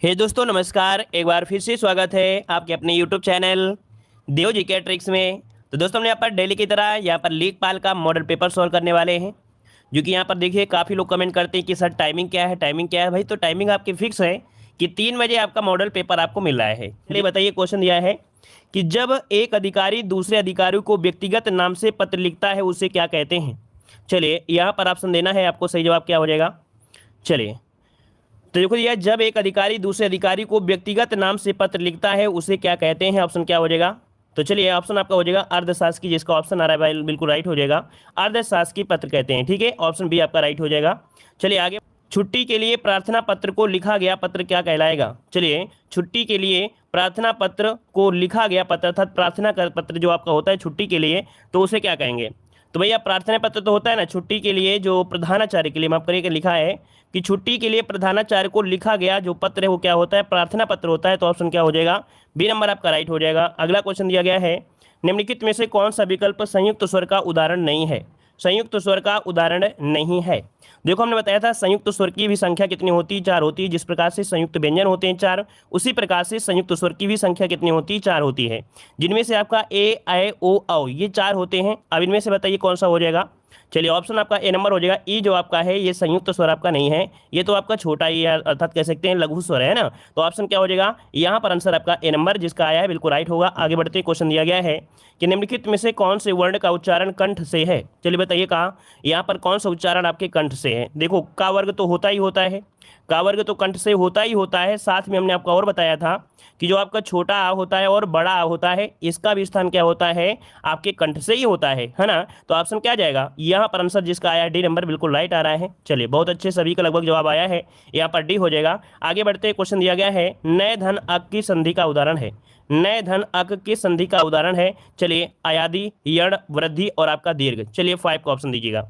हे दोस्तों नमस्कार। एक बार फिर से स्वागत है आपके अपने यूट्यूब चैनल देव जी के ट्रिक्स में। तो दोस्तों हम यहाँ पर डेली की तरह यहाँ पर लेखपाल का मॉडल पेपर सॉल्व करने वाले हैं। जो कि यहाँ पर देखिए काफ़ी लोग कमेंट करते हैं कि सर टाइमिंग क्या है, टाइमिंग क्या है। भाई तो टाइमिंग आपकी फिक्स है कि 3 बजे आपका मॉडल पेपर आपको मिल रहा है। चलिए बताइए, क्वेश्चन दिया है कि जब एक अधिकारी दूसरे अधिकारी को व्यक्तिगत नाम से पत्र लिखता है उसे क्या कहते हैं। चलिए यहाँ पर ऑप्शन देना है आपको, सही जवाब क्या हो जाएगा। चलिए तो देखो यह जब एक अधिकारी दूसरे अधिकारी को व्यक्तिगत नाम से पत्र लिखता है उसे क्या कहते हैं, ऑप्शन क्या हो जाएगा। तो चलिए ऑप्शन आपका हो जाएगा अर्धशासकीय, जिसका ऑप्शन आ रहा है भाई बिल्कुल राइट हो जाएगा। अर्धशासकीय पत्र कहते हैं, ठीक है, ऑप्शन बी आपका राइट हो जाएगा। चलिए आगे, छुट्टी के लिए प्रार्थना पत्र को लिखा गया पत्र क्या कहलाएगा। चलिए छुट्टी के लिए प्रार्थना पत्र को लिखा गया पत्र अर्थात प्रार्थना का पत्र जो आपका होता है छुट्टी के लिए, तो उसे क्या कहेंगे। तो भैया प्रार्थना पत्र तो होता है ना छुट्टी के लिए, जो प्रधानाचार्य के लिए माफ करिए लिखा है कि छुट्टी के लिए प्रधानाचार्य को लिखा गया जो पत्र है वो क्या होता है, प्रार्थना पत्र होता है। तो ऑप्शन क्या हो जाएगा, बी नंबर आपका राइट हो जाएगा। अगला क्वेश्चन दिया गया है, निम्नलिखित में से कौन सा विकल्प संयुक्त स्वर का उदाहरण नहीं है। संयुक्त स्वर का उदाहरण नहीं है। देखो हमने बताया था संयुक्त स्वर की भी संख्या कितनी होती है, 4 होती है। जिस प्रकार से संयुक्त व्यंजन होते हैं 4, उसी प्रकार से संयुक्त स्वर की भी संख्या कितनी होती है, 4 होती है। जिनमें से आपका ए आई ओ औ ये 4 होते हैं। अब इनमें से बताइए कौन सा हो जाएगा। चलिए ऑप्शन आपका ए नंबर हो जाएगा। ई जो आपका है ये संयुक्त स्वर आपका नहीं है, ये तो आपका छोटा ही है अर्थात कह सकते हैं लघु स्वर है ना। तो ऑप्शन क्या हो जाएगा, यहाँ पर आंसर आपका ए नंबर जिसका आया है बिल्कुल राइट होगा। आगे बढ़ते क्वेश्चन दिया गया है कि निम्नलिखित में से कौन से वर्ण का उच्चारण कंठ से है। चलिए बताइए कहाँ यहाँ पर कौन सा उच्चारण आपके कंठ से है। देखो का वर्ग तो होता ही होता है, का वर्ग तो कंठ से होता ही होता है। साथ में हमने आपको और बताया था कि जो आपका छोटा आ होता है और बड़ा आ होता है इसका भी स्थान क्या होता है, आपके कंठ से ही होता है ना। तो ऑप्शन क्या जाएगा, यहाँ पर आंसर जिसका आया डी नंबर बिल्कुल राइट आ रहा है। चलिए बहुत अच्छे, सभी का लगभग जवाब आया है, यहाँ पर डी हो जाएगा। आगे बढ़ते क्वेश्चन दिया गया है, नए धन अक की संधि का उदाहरण है। नए धन अक की संधि का उदाहरण है। चलिए अयादि, यण, वृद्धि और आपका दीर्घ। चलिए 5 का ऑप्शन दीजिएगा।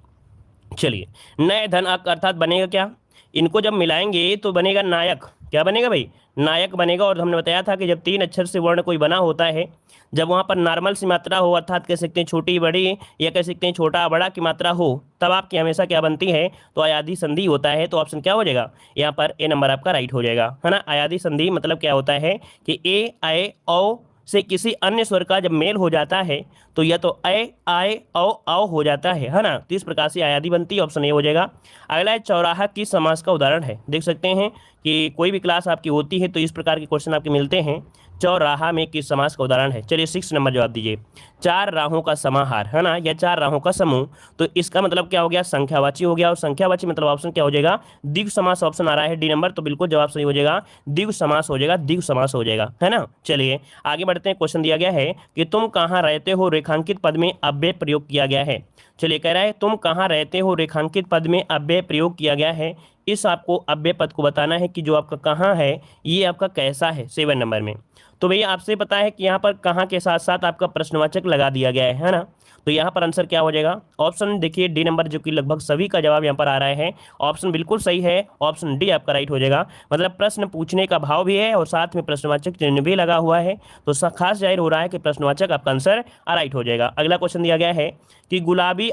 चलिए नए धन अक अर्थात बनेगा क्या, इनको जब मिलाएंगे तो बनेगा नायक। क्या बनेगा भाई, नायक बनेगा। और हमने बताया था कि जब 3 अक्षर से वर्ण कोई बना होता है, जब वहाँ पर नॉर्मल सी मात्रा हो अर्थात कह सकते हैं छोटी बड़ी या कह सकते हैं छोटा बड़ा की मात्रा हो, तब आपकी हमेशा क्या बनती है, तो अयादि संधि होता है। तो ऑप्शन क्या हो जाएगा, यहाँ पर ए नंबर आपका राइट हो जाएगा, है ना। अयादि संधि मतलब क्या होता है कि ए आए औ से किसी अन्य स्वर का जब मेल हो जाता है तो या तो ए आए औ हो जाता है ना। तो इस प्रकार से अयादि बनती है, ऑप्शन ए हो जाएगा। अगला है चौराहा किस समास का उदाहरण है। देख सकते हैं कि कोई भी क्लास आपकी होती है तो इस प्रकार के क्वेश्चन आपके मिलते हैं, चौराहा में किस समास का उदाहरण है। चलिए 6 नंबर जवाब दीजिए, 4 राहों का समाहार, है ना, या 4 राहों का समूह। तो इसका मतलब क्या हो गया, संख्यावाची हो गया। और संख्यावाची मतलब ऑप्शन क्या हो जाएगा, द्विगु समास ऑप्शन आ रहा है डी नंबर। तो बिल्कुल जवाब सही हो जाएगा, द्विगु समास हो जाएगा, द्विगु समास हो जाएगा, है ना। चलिए आगे बढ़ते हैं, क्वेश्चन दिया गया है कि तुम कहाँ रहते हो रेखांकित पद में अव्यय प्रयोग किया गया है। चलिए कह रहा है तुम कहाँ रहते हो रेखांकित पद में अव्यय प्रयोग किया गया है। इस आपको अव्यय पद को बताना है कि जो आपका कहाँ है ये आपका कैसा है 7 नंबर में। तो भैया आपसे पता है कि यहाँ पर कहाँ के साथ साथ आपका प्रश्नवाचक लगा दिया गया है ना। तो यहाँ पर आंसर क्या हो जाएगा, ऑप्शन देखिए डी नंबर, जो कि लगभग सभी का जवाब यहाँ पर आ रहा है। ऑप्शन बिल्कुल सही है, ऑप्शन डी आपका राइट हो जाएगा। मतलब प्रश्न पूछने का भाव भी है और साथ में प्रश्नवाचक चिन्ह भी लगा हुआ है, तो खास जाहिर हो रहा है कि प्रश्नवाचक आपका आंसर राइट हो जाएगा। अगला क्वेश्चन दिया गया है कि गुलाबी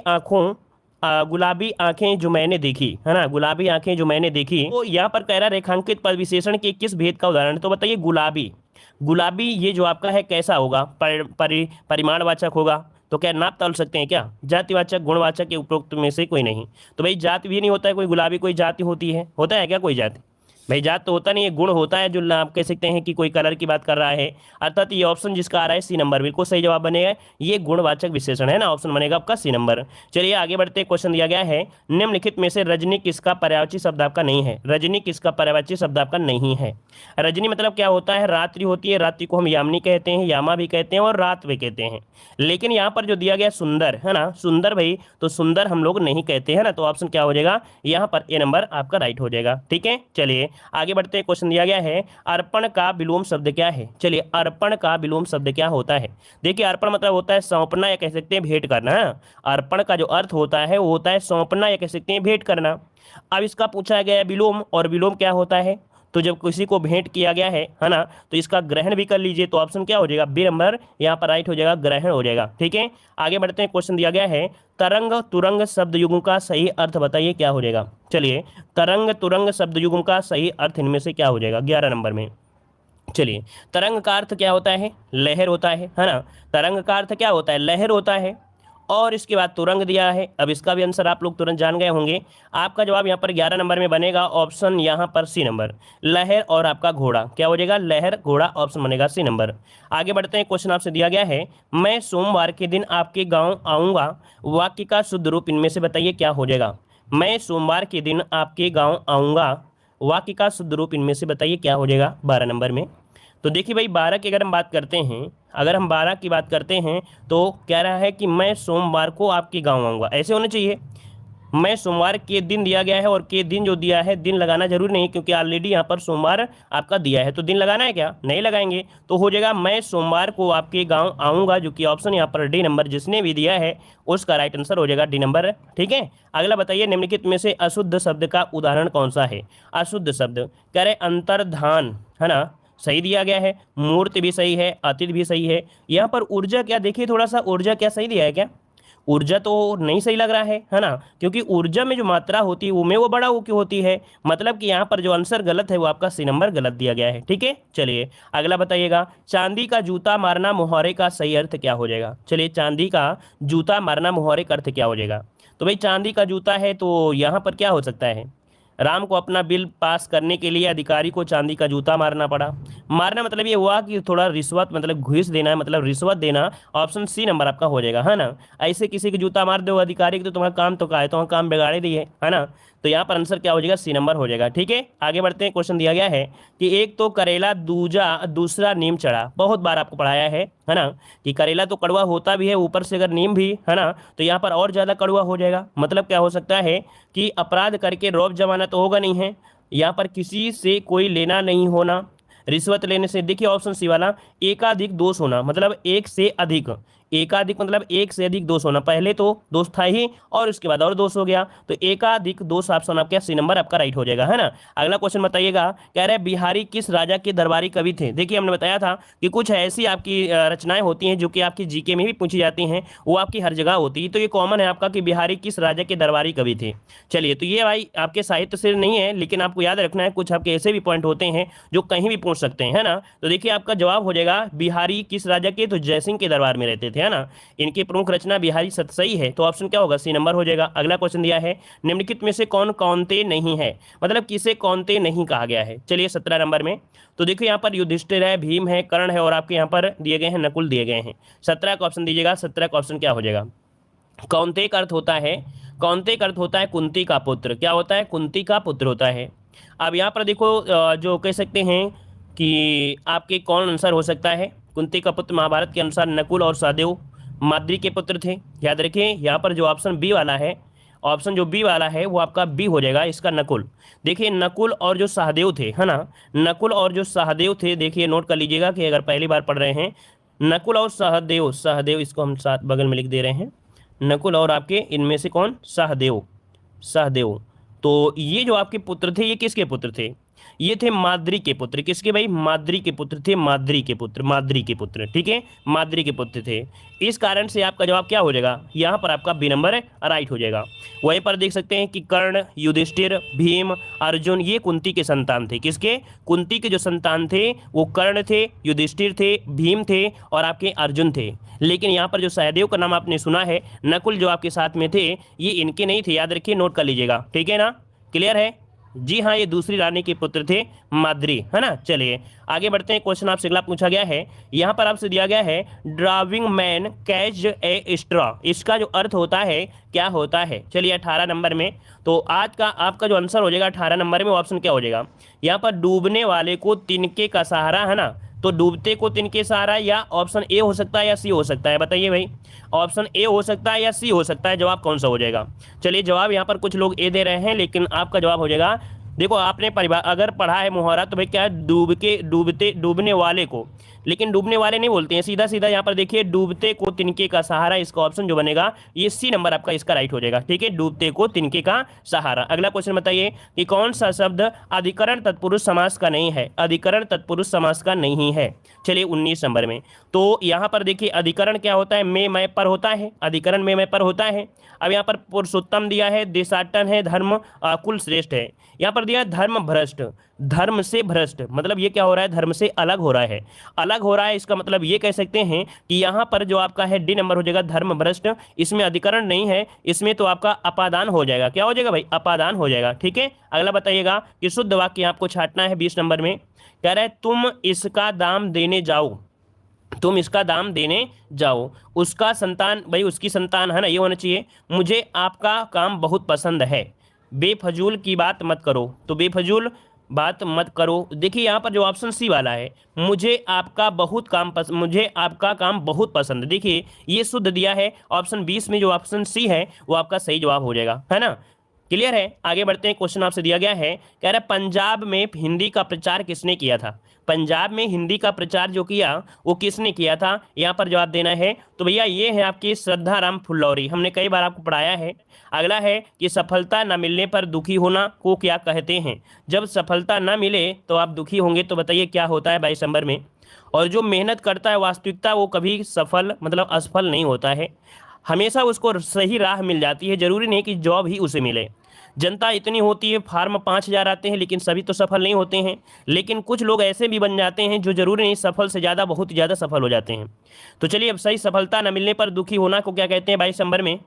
आंखें जो मैंने देखी, है ना, गुलाबी आंखें जो मैंने देखी। तो यहाँ पर कह रहा रेखांकित पद विशेषण के किस भेद का उदाहरण है। तो बताइए गुलाबी, गुलाबी ये जो आपका है कैसा होगा, परिमाणवाचक होगा। तो क्या नाप तौल सकते हैं क्या, जातिवाचक, गुणवाचक के उपरोक्त में से कोई नहीं। तो भाई जाति भी नहीं होता है कोई, गुलाबी कोई जाति होती है, होता है क्या कोई जाति, भाई जात तो होता नहीं है, गुण होता है। जो आप कह सकते हैं कि कोई कलर की बात कर रहा है, अर्थात ये ऑप्शन जिसका आ रहा है सी नंबर बिल्कुल सही जवाब बनेगा। ये गुणवाचक विशेषण है ना, ऑप्शन बनेगा आपका सी नंबर। चलिए आगे बढ़ते, क्वेश्चन दिया गया है निम्नलिखित में से रजनी किसका पर्यायवाची शब्द आपका नहीं है। रजनी किसका पर्यायवाची शब्द आपका नहीं है। रजनी मतलब क्या होता है, रात्रि होती है, रात्रि को हम यामिनी कहते हैं, यामा भी कहते हैं और रात भी कहते हैं। लेकिन यहाँ पर जो दिया गया सुंदर, है ना, सुंदर भाई, तो सुंदर हम लोग नहीं कहते हैं ना। तो ऑप्शन क्या हो जाएगा, यहाँ पर ए नंबर आपका राइट हो जाएगा, ठीक है। चलिए आगे बढ़ते हैं, क्वेश्चन दिया गया है अर्पण का विलोम शब्द क्या है। चलिए अर्पण का विलोम शब्द क्या होता है। देखिए अर्पण मतलब होता है सौंपना या कह सकते हैं भेंट करना। अर्पण का जो अर्थ होता है वो होता है सौंपना या कह सकते हैं भेंट करना। अब इसका पूछा गया है विलोम, और विलोम क्या होता है। तो जब किसी को भेंट किया गया है ना, तो इसका ग्रहण भी कर लीजिए, तो ऑप्शन क्या हो जाएगा, बी नंबर यहाँ पर राइट हो जाएगा, ग्रहण हो जाएगा। ठीक है, आगे बढ़ते हैं। क्वेश्चन दिया गया है तरंग तुरंग शब्द युग्म का सही अर्थ बताइए, क्या हो जाएगा। चलिए, तरंग तुरंग शब्द युग्म का सही अर्थ इनमें से क्या हो जाएगा 11 नंबर में। चलिए, तरंग का अर्थ क्या होता है, लहर होता है ना। तरंग का अर्थ क्या होता है, लहर होता है। और इसके बाद तुरंग दिया है। अब इसका भी आंसर आप लोग तुरंत जान गए होंगे। आपका जवाब यहाँ पर 11 नंबर में बनेगा ऑप्शन यहाँ पर सी नंबर, लहर और आपका घोड़ा क्या हो जाएगा, लहर घोड़ा, ऑप्शन बनेगा सी नंबर। आगे बढ़ते हैं। क्वेश्चन आपसे दिया गया है मैं सोमवार के दिन आपके गाँव आऊँगा, वाक्य का शुद्ध रूप इनमें से बताइए, क्या हो जाएगा। मैं सोमवार के दिन आपके गाँव आऊँगा, वाक्य का शुद्ध रूप इनमें से बताइए, क्या हो जाएगा 12 नंबर में। तो देखिए भाई, 12 की अगर हम बात करते हैं, अगर हम 12 की बात करते हैं तो कह रहा है कि मैं सोमवार को आपके गांव आऊँगा, ऐसे होना चाहिए। मैं सोमवार के दिन दिया गया है, और के दिन जो दिया है, दिन लगाना जरूरी नहीं, क्योंकि ऑलरेडी यहाँ पर सोमवार आपका दिया है, तो दिन लगाना है क्या, नहीं लगाएंगे। तो हो जाएगा मैं सोमवार को आपके गाँव आऊँगा, जो कि ऑप्शन यहाँ पर डी नंबर जिसने भी दिया है उसका राइट आंसर हो जाएगा डी नंबर। ठीक है, अगला बताइए निम्नलिखित में से अशुद्ध शब्द का उदाहरण कौन सा है। अशुद्ध शब्द कह रहे अंतर्धान, है ना, सही दिया गया है। मूर्ति भी सही है, अतीत भी सही है। यहाँ पर ऊर्जा क्या, देखिए थोड़ा सा ऊर्जा क्या सही दिया है क्या, ऊर्जा तो नहीं सही लग रहा है ना, क्योंकि ऊर्जा में जो मात्रा होती है वो में वो बड़ा वो क्यों होती है, मतलब कि यहाँ पर जो आंसर गलत है वो आपका सी नंबर गलत दिया गया है। ठीक है, चलिए अगला बताइएगा चांदी का जूता मारना मुहावरे का सही अर्थ क्या हो जाएगा। चलिए, चांदी का जूता मारना मुहावरे का अर्थ क्या हो जाएगा। तो भाई चांदी का जूता है, तो यहाँ पर क्या हो सकता है, राम को अपना बिल पास करने के लिए अधिकारी को चांदी का जूता मारना पड़ा। मारना मतलब ये हुआ कि थोड़ा रिश्वत, मतलब घूस देना है, मतलब रिश्वत देना, ऑप्शन सी नंबर आपका हो जाएगा, है ना। ऐसे किसी की जूता मार दो अधिकारी की, तो तुम्हारा काम तो का है, तुम्हारा काम बिगाड़े दिए, है ना। तो यहाँ पर आंसर क्या हो जाएगा, सी नंबर हो जाएगा। ठीक है, आगे बढ़ते हैं। क्वेश्चन दिया गया है कि एक तो करेला दूसरा नीम चढ़ा, बहुत बार आपको पढ़ाया है ना, कि करेला तो कड़वा होता भी है, ऊपर से अगर नीम भी, है ना, तो यहाँ पर और ज़्यादा कड़वा हो जाएगा। मतलब क्या हो सकता है कि अपराध करके रौब जमाना तो होगा नहीं है, यहाँ पर किसी से कोई लेना नहीं होना, रिश्वत लेने से, देखिए ऑप्शन सी वाला, एकाधिक दोष होना, मतलब एक से अधिक, एकाधिक मतलब एक से अधिक दोष होना, पहले तो दोष था ही और उसके बाद और दोष हो गया, तो एकाधिक दोष ऑप्शन आपका सी नंबर आपका राइट हो जाएगा, है ना। अगला क्वेश्चन बताइएगा, कह रहे बिहारी किस राजा के दरबारी कवि थे। देखिए हमने बताया था कि कुछ ऐसी आपकी रचनाएं होती हैं जो कि आपकी जीके में भी पूछी जाती हैं, वो आपकी हर जगह होती है, तो ये कॉमन है आपका कि बिहारी किस राजा के दरबारी कवि थे। चलिए, तो ये भाई आपके साहित्य से नहीं है, लेकिन आपको याद रखना है, कुछ आपके ऐसे भी पॉइंट होते हैं जो कहीं भी पूछ सकते हैं, है ना। तो देखिए आपका जवाब हो जाएगा बिहारी किस राजा के, तो जयसिंह के दरबार में रहते थे, है ना। इनकी प्रमुख रचना बिहारी सतसई है, तो ऑप्शन क्या होगा, सी नंबर हो जाएगा। अगला क्वेश्चन दिया है निम्नलिखित में से कौन कौनते नहीं है, मतलब किसे कौनते नहीं कहा गया है। चलिए 17 नंबर में, तो देखिए यहाँ पर युधिष्ठिर है, भीम है, कर्ण है, और आपके यहाँ पर दिए गए हैं नकुल दिए गए हैं। 17 का ऑप्शन दीजिएगा। 17 का ऑप्शन क्या हो जाएगा, कौनते का अर्थ होता है, कौनते का अर्थ होता है कुंती का पुत्र, क्या होता है, कुंती का पुत्र होता है। अब यहाँ पर देखो जो कह सकते हैं कि आपके कौन आंसर हो सकता है, कुंती का पुत्र महाभारत के अनुसार नकुल और सहदेव माद्री के पुत्र थे। याद रखिए यहाँ पर जो ऑप्शन बी वाला है, ऑप्शन जो बी वाला है वो आपका बी हो जाएगा, इसका नकुल। देखिए नकुल और जो सहदेव थे, है ना, नकुल और जो सहदेव थे, देखिए नोट कर लीजिएगा कि अगर पहली बार पढ़ रहे हैं, नकुल और सहदेव, सहदेव इसको हम साथ बगल में लिख दे रहे हैं, नकुल और आपके इनमें से कौन, सहदेव, सहदेव। तो ये जो आपके पुत्र थे, ये किसके पुत्र थे, ये थे माद्री के पुत्र। किसके भाई, माद्री के पुत्र थे, माद्री के पुत्र, माद्री के पुत्र। ठीक है, माद्री के पुत्र थे। इस कारण से आपका जवाब क्या हो जाएगा, यहाँ पर आपका बी नंबर राइट हो जाएगा। वहीं पर देख सकते हैं कि कर्ण, युधिष्ठिर, भीम, अर्जुन, ये कुंती के संतान थे। किसके, कुंती के जो संतान थे वो कर्ण थे, युधिष्ठिर थे, भीम थे और आपके अर्जुन थे। लेकिन यहाँ पर जो सहदेव का नाम आपने सुना है, नकुल जो आपके साथ में थे, ये इनके नहीं थे, याद रखिए, नोट कर लीजिएगा। ठीक है ना, क्लियर है जी। हाँ, ये दूसरी रानी के पुत्र थे, माद्री, है ना। चलिए आगे बढ़ते हैं। क्वेश्चन आपसे अगला पूछा गया है, यहाँ पर आपसे दिया गया है driving man catch a straw, इसका जो अर्थ होता है क्या होता है। चलिए 18 नंबर में, तो आज का आपका जो आंसर हो जाएगा 18 नंबर में, ऑप्शन क्या हो जाएगा, यहाँ पर डूबने वाले को तिनके का सहारा, है ना, तो डूबते को तिनके सहारा, या ऑप्शन ए हो सकता है या सी हो सकता है, बताइए भाई, ऑप्शन ए हो सकता है या सी हो सकता है, जवाब कौन सा हो जाएगा। चलिए जवाब यहाँ पर कुछ लोग ए दे रहे हैं, लेकिन आपका जवाब हो जाएगा देखो आपने परिभाषा अगर पढ़ा है मुहावरा तो भाई क्या है, डूबने वाले को, लेकिन डूबने वाले नहीं बोलते हैं, सीधा सीधा यहाँ पर देखिए डूबते को तिनके का सहारा, इसका ऑप्शन जो बनेगा ये सी नंबर आपका इसका राइट हो जाएगा। ठीक है, डूबते को तिनके का सहारा। अगला क्वेश्चन बताइए कि कौन सा शब्द अधिकरण तत्पुरुष समास का नहीं है, अधिकरण तत्पुरुष समास का नहीं है। चलिए 19 नंबर में, तो यहाँ पर देखिए अधिकरण क्या होता है, में मैं पर होता है, अधिकरण में मैं पर होता है। अब यहाँ पर पुरुषोत्तम दिया है, देशाटन है, धर्म कुल श्रेष्ठ है। यहाँ पर दिया है धर्म भ्रष्ट, धर्म से भ्रष्ट, मतलब ये क्या हो रहा है, धर्म से अलग हो रहा है, अलग हो रहा है। इसका मतलब ये कह सकते हैं कि यहाँ पर जो आपका है डी नंबर हो जाएगा धर्म भ्रष्ट, इसमें अधिकरण नहीं है, इसमें तो आपका अपादान हो जाएगा। क्या हो जाएगा भाई, अपादान हो जाएगा। ठीक है, अगला बताइएगा कि शुद्ध वाक्य आपको छांटना है 20 नंबर में। कह रहा है तुम इसका दाम देने जाओ, तुम इसका दाम देने जाओ, उसका संतान, भाई उसकी संतान है ना, ये होना चाहिए, मुझे आपका काम बहुत पसंद है, बेफजूल की बात मत करो, तो बेफजूल बात मत करो। देखिए यहाँ पर जो ऑप्शन सी वाला है, मुझे आपका बहुत काम पसंद, मुझे आपका काम बहुत पसंद, देखिए ये शुद्ध दिया है। ऑप्शन 20 में जो ऑप्शन सी है वो आपका सही जवाब हो जाएगा, है ना। क्लियर है, आगे बढ़ते हैं। क्वेश्चन आपसे दिया गया है, कह रहा है पंजाब में हिंदी का प्रचार किसने किया था, पंजाब में हिंदी का प्रचार जो किया वो किसने किया था, यहाँ पर जवाब देना है। तो भैया ये है आपकी श्रद्धा राम फुल्लौरी, हमने कई बार आपको पढ़ाया है। अगला है कि सफलता न मिलने पर दुखी होना को क्या कहते हैं, जब सफलता न मिले तो आप दुखी होंगे, तो बताइए क्या होता है 22 नंबर में। और जो मेहनत करता है वास्तविकता वो कभी सफल मतलब असफल नहीं होता है, हमेशा उसको सही राह मिल जाती है, जरूरी नहीं कि जॉब ही उसे मिले। जनता इतनी होती है, फार्म 5,000 आते हैं, लेकिन सभी तो सफल नहीं होते हैं, लेकिन कुछ लोग ऐसे भी बन जाते हैं जो जरूरी नहीं सफल से ज़्यादा बहुत ज़्यादा सफल हो जाते हैं। तो चलिए अब सही सफलता न मिलने पर दुखी होना को क्या कहते हैं 22 नंबर में,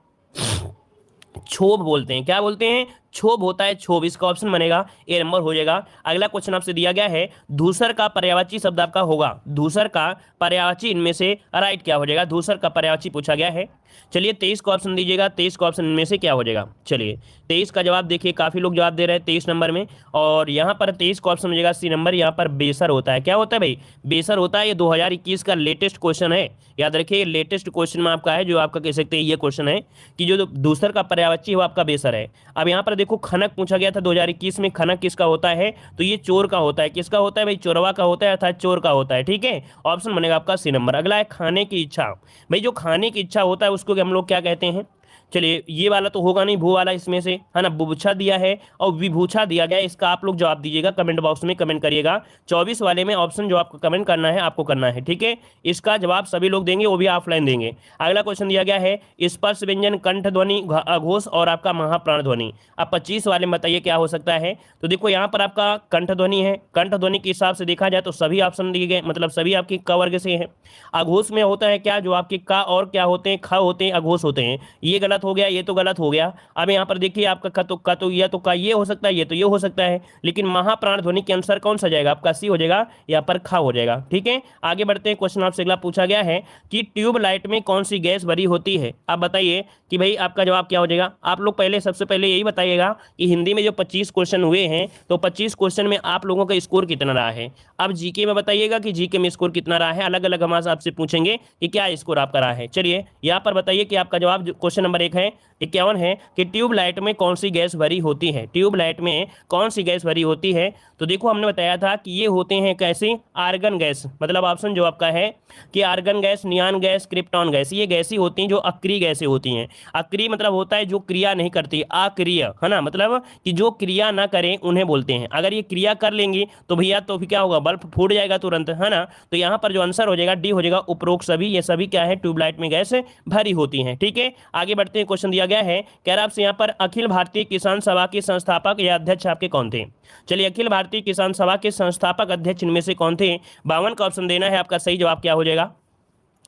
क्षोभ बोलते हैं। क्या बोलते हैं, क्षोभ होता है, क्षोभ, इसका ऑप्शन बनेगा ए नंबर हो जाएगा। अगला क्वेश्चन आपसे दिया गया है, धूसर का पर्यायवाची शब्द आपका होगा, धूसर का पर्यायवाची इनमें से राइट क्या हो जाएगा, धूसर का पर्यायवाची पूछा गया है। चलिए 23 का ऑप्शन दीजिएगा, 23 का ऑप्शन इनमें से क्या हो जाएगा। चलिए 23 का जवाब देखिए, काफ़ी लोग जवाब दे रहे हैं 23 नंबर में, और यहाँ पर 23 का ऑप्शन हो जाएगा सी नंबर। यहाँ पर बेसर होता है, क्या होता है भाई, बेसर होता है। ये 2021 का लेटेस्ट क्वेश्चन है, याद रखिए लेटेस्ट क्वेश्चन में आपका है, जो आपका कह सकते हैं ये क्वेश्चन है कि जो दूसर का पर्यायवाची वो आपका बेसर है। अब यहाँ पर देखो खनक पूछा गया था 2021 में, खनक किसका होता है, तो ये चोर का होता है, किसका होता है भाई, चोरवा का होता है, अर्थात चोर का होता है। ठीक है, ऑप्शन बनेगा आपका सी नंबर। अगला है खाने की इच्छा, भाई जो खाने की इच्छा होता है उसको हम लोग क्या कहते हैं। चलिए ये वाला तो होगा नहीं, भू वाला इसमें से, है ना, बुभुक्षा दिया है और विभूछा दिया गया, इसका आप लोग जवाब दीजिएगा, कमेंट बॉक्स में कमेंट करिएगा। 24 वाले में ऑप्शन जो आपको कमेंट करना है आपको करना है, ठीक है, इसका जवाब सभी लोग देंगे, वो भी ऑफलाइन देंगे। अगला क्वेश्चन दिया गया है, स्पर्श व्यंजन, कंठ ध्वनि, अघोष और आपका महाप्राण ध्वनि। अब 25 वाले में बताइए क्या हो सकता है। तो देखो यहाँ पर आपका कंठ ध्वनि है, कंठ ध्वनि के हिसाब से देखा जाए तो सभी ऑप्शन दिए गए, मतलब सभी आपकी क वर्ग से हैं। अघोष में होता है क्या, जो आपके का और क्या होते हैं, ख होते हैं, अघोष होते हैं, ये गलत हो गया, ये तो गलत हो गया। अब यहाँ पर देखिए आपका का तो या तो का ये हो सकता है, ये तो ये हो सकता है, लेकिन महाप्राण ध्वनि के अनुसार कौन सा जाएगा, आपका सी हो जाएगा, यहाँ पर खा हो जाएगा। ठीक है, आगे बढ़ते हैं। क्वेश्चन आपसे अगला पूछा गया है कि ट्यूबलाइट में कौन सी गैस भरी होती है। आप बताइए कि भाई आपका जवाब क्या हो जाएगा। आप लोग पहले सबसे पहले यही बताइएगा कि हिंदी में जो 25 क्वेश्चन हुए हैं, तो 25 क्वेश्चन में आप लोगों का स्कोर कितना रहा है। अब जीके में बताइएगा कि जीके में स्कोर कितना रहा है, अलग अलग हम आपसे पूछेंगे कि क्या स्कोर आपका रहा है। चलिए यहाँ पर बताइए कि आपका जवाब क्वेश्चन नंबर 1 है 51 है कि ट्यूबलाइट में कौन सी गैस भरी होती है, ट्यूबलाइट में कौन सी गैस भरी होती है। तो देखो हमने बताया था कि ये होते हैं कैसी, आर्गन गैस, मतलब ऑप्शन जो आपका है कि argon gas, neon gas, krypton gas, ये गैसी होती हैं जो अक्रिय गैसें होती हैं। अक्रिय मतलब होता है जो क्रिया नहीं करती, अक्रिय, है ना, मतलब कि जो क्रिया ना करें उन्हें बोलते हैं। अगर ये क्रिया कर लेंगी तो भैया तो फिर क्या होगा, बल्ब फूट जाएगा तुरंत, है ना। तो यहाँ पर जो आंसर हो जाएगा डी हो जाएगा, उपरोक्त सभी, ये सभी क्या है, ट्यूबलाइट में गैस भरी होती हैं। ठीक है, आगे बढ़ते हैं। क्वेश्चन दिया गया है, कह रहा आपसे यहाँ पर अखिल भारतीय किसान सभा के संस्थापक या अध्यक्ष आपके कौन थे। चलिए अखिल भारतीय किसान सभा के संस्थापक अध्यक्ष इनमें से कौन थे। 52 का ऑप्शन देना है, आपका सही जवाब क्या हो जाएगा।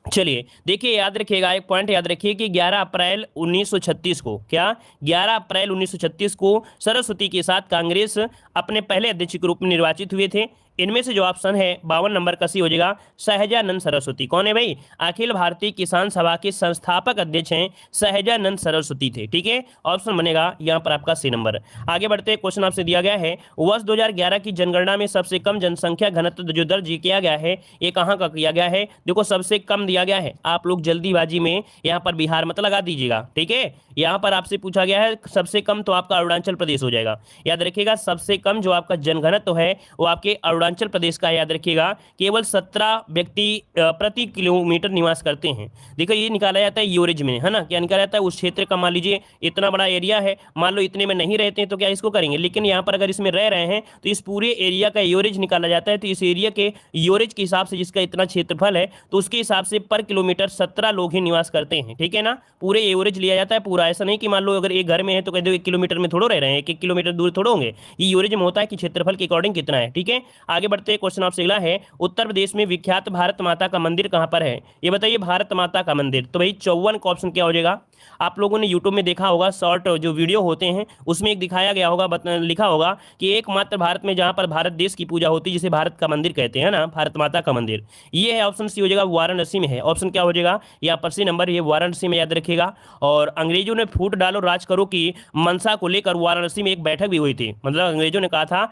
चलिए देखिए, याद रखिएगा, एक पॉइंट याद रखिए कि 11 अप्रैल 1936 को, क्या 11 अप्रैल 1936 को सरस्वती के साथ कांग्रेस अपने पहले अध्यक्ष के रूप में निर्वाचित हुए थे। इनमें से जो ऑप्शन है 52 नंबर का सी हो जाएगा सहजानंद सरस्वती। कौन है भाई? अखिल भारतीय किसान सभा के संस्थापक अध्यक्ष हैं सहजानंद सरस्वती थे। ठीक है, ऑप्शन बनेगा यहाँ पर आपका सी नंबर। आगे बढ़ते हैं, क्वेश्चन आपसे दिया गया है वर्ष 2011 की जनगणना में सबसे कम जनसंख्या घनत्व जो दर्ज किया गया है ये कहाँ का किया गया है? देखो सबसे कम दिया गया है, आप लोग जल्दीबाजी में यहाँ पर बिहार मत लगा दीजिएगा। ठीक है, यहाँ पर आपसे पूछा गया है सबसे कम, तो आपका अरुणाचल प्रदेश हो जाएगा। याद रखिएगा सबसे कम जो आपका जनघनत्व है वो आपके अरुणाचल प्रदेश का है। याद रखिएगा केवल 17 व्यक्ति प्रति किलोमीटर निवास करते हैं। देखो ये निकाला जाता है यूरेज में, है ना, क्या निकाला जाता है उस क्षेत्र का। मान लीजिए इतना बड़ा एरिया है, मान लो इतने में नहीं रहते हैं तो क्या इसको करेंगे, लेकिन यहाँ पर अगर इसमें रह रहे हैं तो इस पूरे एरिया का यूरेज निकाला जाता है। तो इस एरिया के यूरेज के हिसाब से जिसका इतना क्षेत्रफल है तो उसके हिसाब से पर किलोमीटर 17 लोग ही निवास करते हैं। ठीक है ना, पूरे एवरेज लिया जाता है पूरा। ऐसा नहीं कि मान लो अगर एक घर में है तो कह दो 1 किलोमीटर में थोड़ो रह रहे हैं, 1 किलोमीटर दूर थोड़ो होंगे। ये यूरेज में होता है कि क्षेत्रफल के अकॉर्डिंग कितना है। ठीक है, आगे बढ़ते हैं, क्वेश्चन आपसे अगला है उत्तर प्रदेश में विख्यात भारत माता का मंदिर कहां पर है? ये बताइए भारत माता का मंदिर। तो भाई 54 का ऑप्शन क्या हो जाएगा? आप लोगों ने यूट्यूब में देखा होगा, शॉर्ट जो वीडियो होते हैं उसमें एक दिखाया गया होगा, लिखा होगा कि एकमात्र भारत में जहां पर भारत देश की पूजा होती है जिसे भारत का मंदिर कहते हैं ना, भारत माता का मंदिर। ये है ऑप्शन सी हो जाएगा, वाराणसी में है। ऑप्शन क्या हो जाएगा यहाँ पर सी नंबर, ये वाराणसी में, याद रखिएगा। और अंग्रेजों ने फूट डालो राज करो की मंशा को लेकर वाराणसी में एक बैठक भी हुई थी। मतलब अंग्रेजों ने कहा था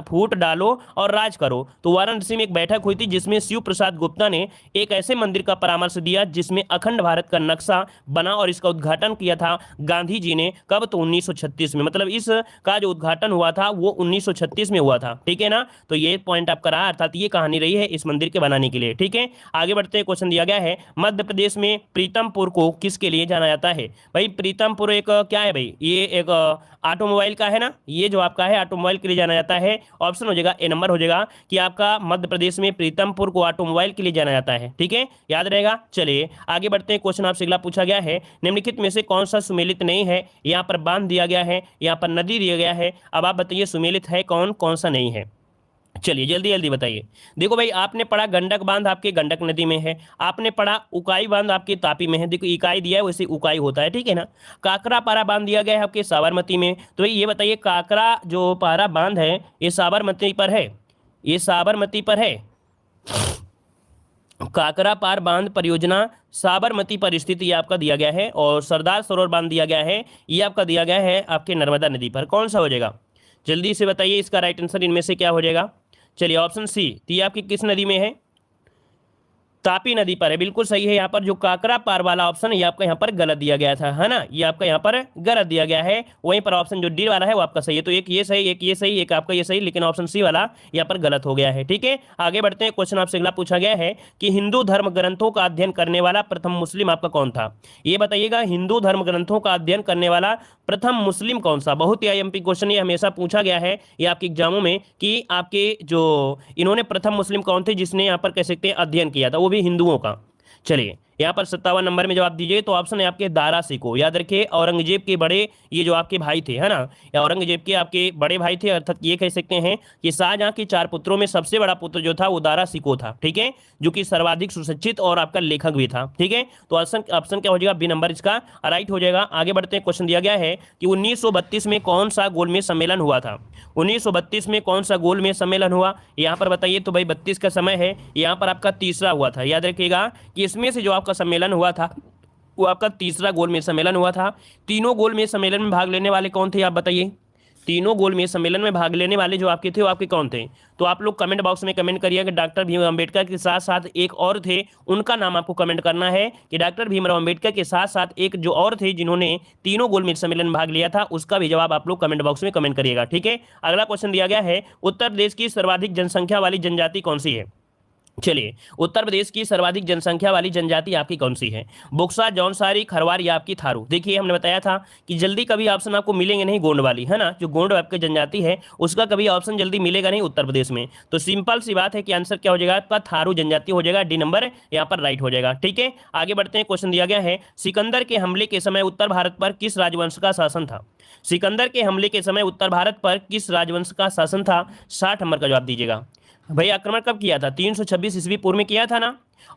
फूट डालो और राज करो, तो वाराणसी में एक बैठक हुई थी जिसमें शिव प्रसाद गुप्ता ने एक ऐसे मंदिर का परामर्श दिया जिसमें अखंड भारत का नक्शा बना और इसका उद्घाटन किया था गांधी जी ने। कब? तो 1936 में। मतलब इस का जो उद्घाटन हुआ था वो 1936 में हुआ था। ठीक है ना, तो ये पॉइंट आपका रहा, अर्थात ये कहानी रही है इस मंदिर के बनाने के लिए। ठीक है, आगे बढ़ते हैं, क्वेश्चन दिया गया है मध्य प्रदेश में प्रीतमपुर को किसके लिए जाना जाता है? भाई प्रीतमपुर एक क्या है भाई? ये एक ऑटोमोबाइल का है ना, ये जो आपका है ऑटोमोबाइल के लिए जाना जाता है। ऑप्शन हो जाएगा ए नंबर हो जाएगा कि आपका मध्य प्रदेश में प्रीतमपुर को ऑटोमोबाइल के लिए जाना जाता है। ठीक है, याद रहेगा। चलिए आगे बढ़ते हैं, क्वेश्चन आपसे अगला पूछा गया है निम्नलिखित में से कौन सा सुमेलित नहीं है? यहाँ पर बांध दिया गया है, यहाँ पर नदी दिया गया है। अब आप बताइए सुमेलित है कौन, कौन सा नहीं है? चलिए जल्दी जल्दी बताइए। देखो भाई आपने पढ़ा गंडक बांध आपके गंडक नदी में है, आपने पढ़ा उकाई बांध आपके तापी में है। देखो इकाई दिया है वैसे उकाई होता है। ठीक है ना, काकरा पारा बांध दिया गया है आपके साबरमती में। तो ये बताइए काकरा जो पारा बांध है ये साबरमती पर है, ये साबरमती पर है। काकरा पार बांध परियोजना साबरमती पर स्थित ये आपका दिया गया है। और सरदार सरोवर बांध दिया गया है, ये आपका दिया गया है आपके नर्मदा नदी पर। कौन सा हो जाएगा जल्दी से बताइए, इसका राइट आंसर इनमें से क्या हो जाएगा? चलिए ऑप्शन सी, तो ये आपकी किस नदी में है? तापी नदी पर है, बिल्कुल सही है। यहाँ पर जो काकरा पार वाला ऑप्शन ये आपका यहाँ पर गलत दिया गया था, है ना, ये आपका यहाँ पर गलत दिया गया है। वहीं पर ऑप्शन जो डी वाला है वो आपका सही है। तो एक ये सही, एक ये सही, एक आपका ये सही, लेकिन ऑप्शन सी वाला यहाँ पर गलत हो गया है। ठीक है, आगे बढ़ते हैं, क्वेश्चन आपसे अगला पूछा गया है कि हिंदू धर्म ग्रंथों का अध्ययन करने वाला प्रथम मुस्लिम आपका कौन था? ये बताइएगा हिंदू धर्म ग्रंथों का अध्ययन करने वाला प्रथम मुस्लिम कौन सा? बहुत ही आईएमपी क्वेश्चन ये हमेशा पूछा गया है ये आपके एग्जामों में कि आपके जो इन्होंने प्रथम मुस्लिम कौन थे जिसने यहाँ पर कह सकते हैं अध्ययन किया था, वो भी हिंदुओं का। चलिए यहाँ पर 57 नंबर में जवाब दीजिए। तो ऑप्शन है आपके दारा सिको। याद रखिए औरंगजेब के बड़े ये जो आपके भाई थे, है ना, या औरंगजेब के आपके बड़े भाई थे, अर्थात ये कह सकते हैं कि शाहजहां के 4 पुत्रों में सबसे बड़ा पुत्र जो था वो दारा सिको था। ठीक है, जो कि सर्वाधिक सुशिक्षित और आपका लेखक भी था। ठीक है, तो ऑप्शन क्या हो जाएगा? बी नंबर इसका राइट हो जाएगा। आगे बढ़ते हैं, क्वेश्चन दिया गया है कि 1932 में कौन सा गोलमेज सम्मेलन हुआ था? 1932 में कौन सा गोलमेज सम्मेलन हुआ यहाँ पर बताइए। तो भाई 32 का समय है, यहाँ पर आपका तीसरा हुआ था। याद रखिएगा कि इसमें से जो आपका सम्मेलन हुआ था वो आपका तीसरा गोलमेज सम्मेलन हुआ था। तीनों गोलमेज सम्मेलन में भाग लेने वाले कौन थे आप बताइए? तीनों गोलमेज सम्मेलन में भाग लेने वाले जो आपके थे वो आपके कौन थे? तो आप लोग कमेंट बॉक्स में कमेंट करिए कि डॉक्टर भीमराव अंबेडकर के साथ साथ एक और थे, उनका नाम आपको कमेंट करना है कि डॉक्टर भीमराव अंबेडकर के साथ साथ एक जो और थे जिन्होंने तीनों गोलमेज सम्मेलन में भाग लिया था, उसका भी जवाब आप लोग कमेंट बॉक्स में कमेंट करिएगा। ठीक है, अगला क्वेश्चन दिया गया है उत्तर प्रदेश की सर्वाधिक जनसंख्या वाली जनजाति कौन सी है? चलिए उत्तर प्रदेश की सर्वाधिक जनसंख्या वाली जनजाति आपकी कौन सी है? बुक्सा, जौनसारी, खरवार या आपकी थारू? देखिए हमने बताया था कि जल्दी कभी ऑप्शन आपको मिलेंगे नहीं गोंड वाली, है ना, जो गोंड आपकी जनजाति है उसका कभी ऑप्शन जल्दी मिलेगा नहीं उत्तर प्रदेश में। तो सिंपल सी बात है कि आंसर क्या हो जाएगा आपका? थारू जनजाति हो जाएगा, डी नंबर यहाँ पर राइट हो जाएगा। ठीक है, आगे बढ़ते हैं, क्वेश्चन दिया गया है सिकंदर के हमले के समय उत्तर भारत पर किस राजवंश का शासन था? सिकंदर के हमले के समय उत्तर भारत पर किस राजवंश का शासन था? 60 नंबर का जवाब दीजिएगा। भाई आक्रमण कब किया था? 326 ईस्वी पूर्व में किया था ना।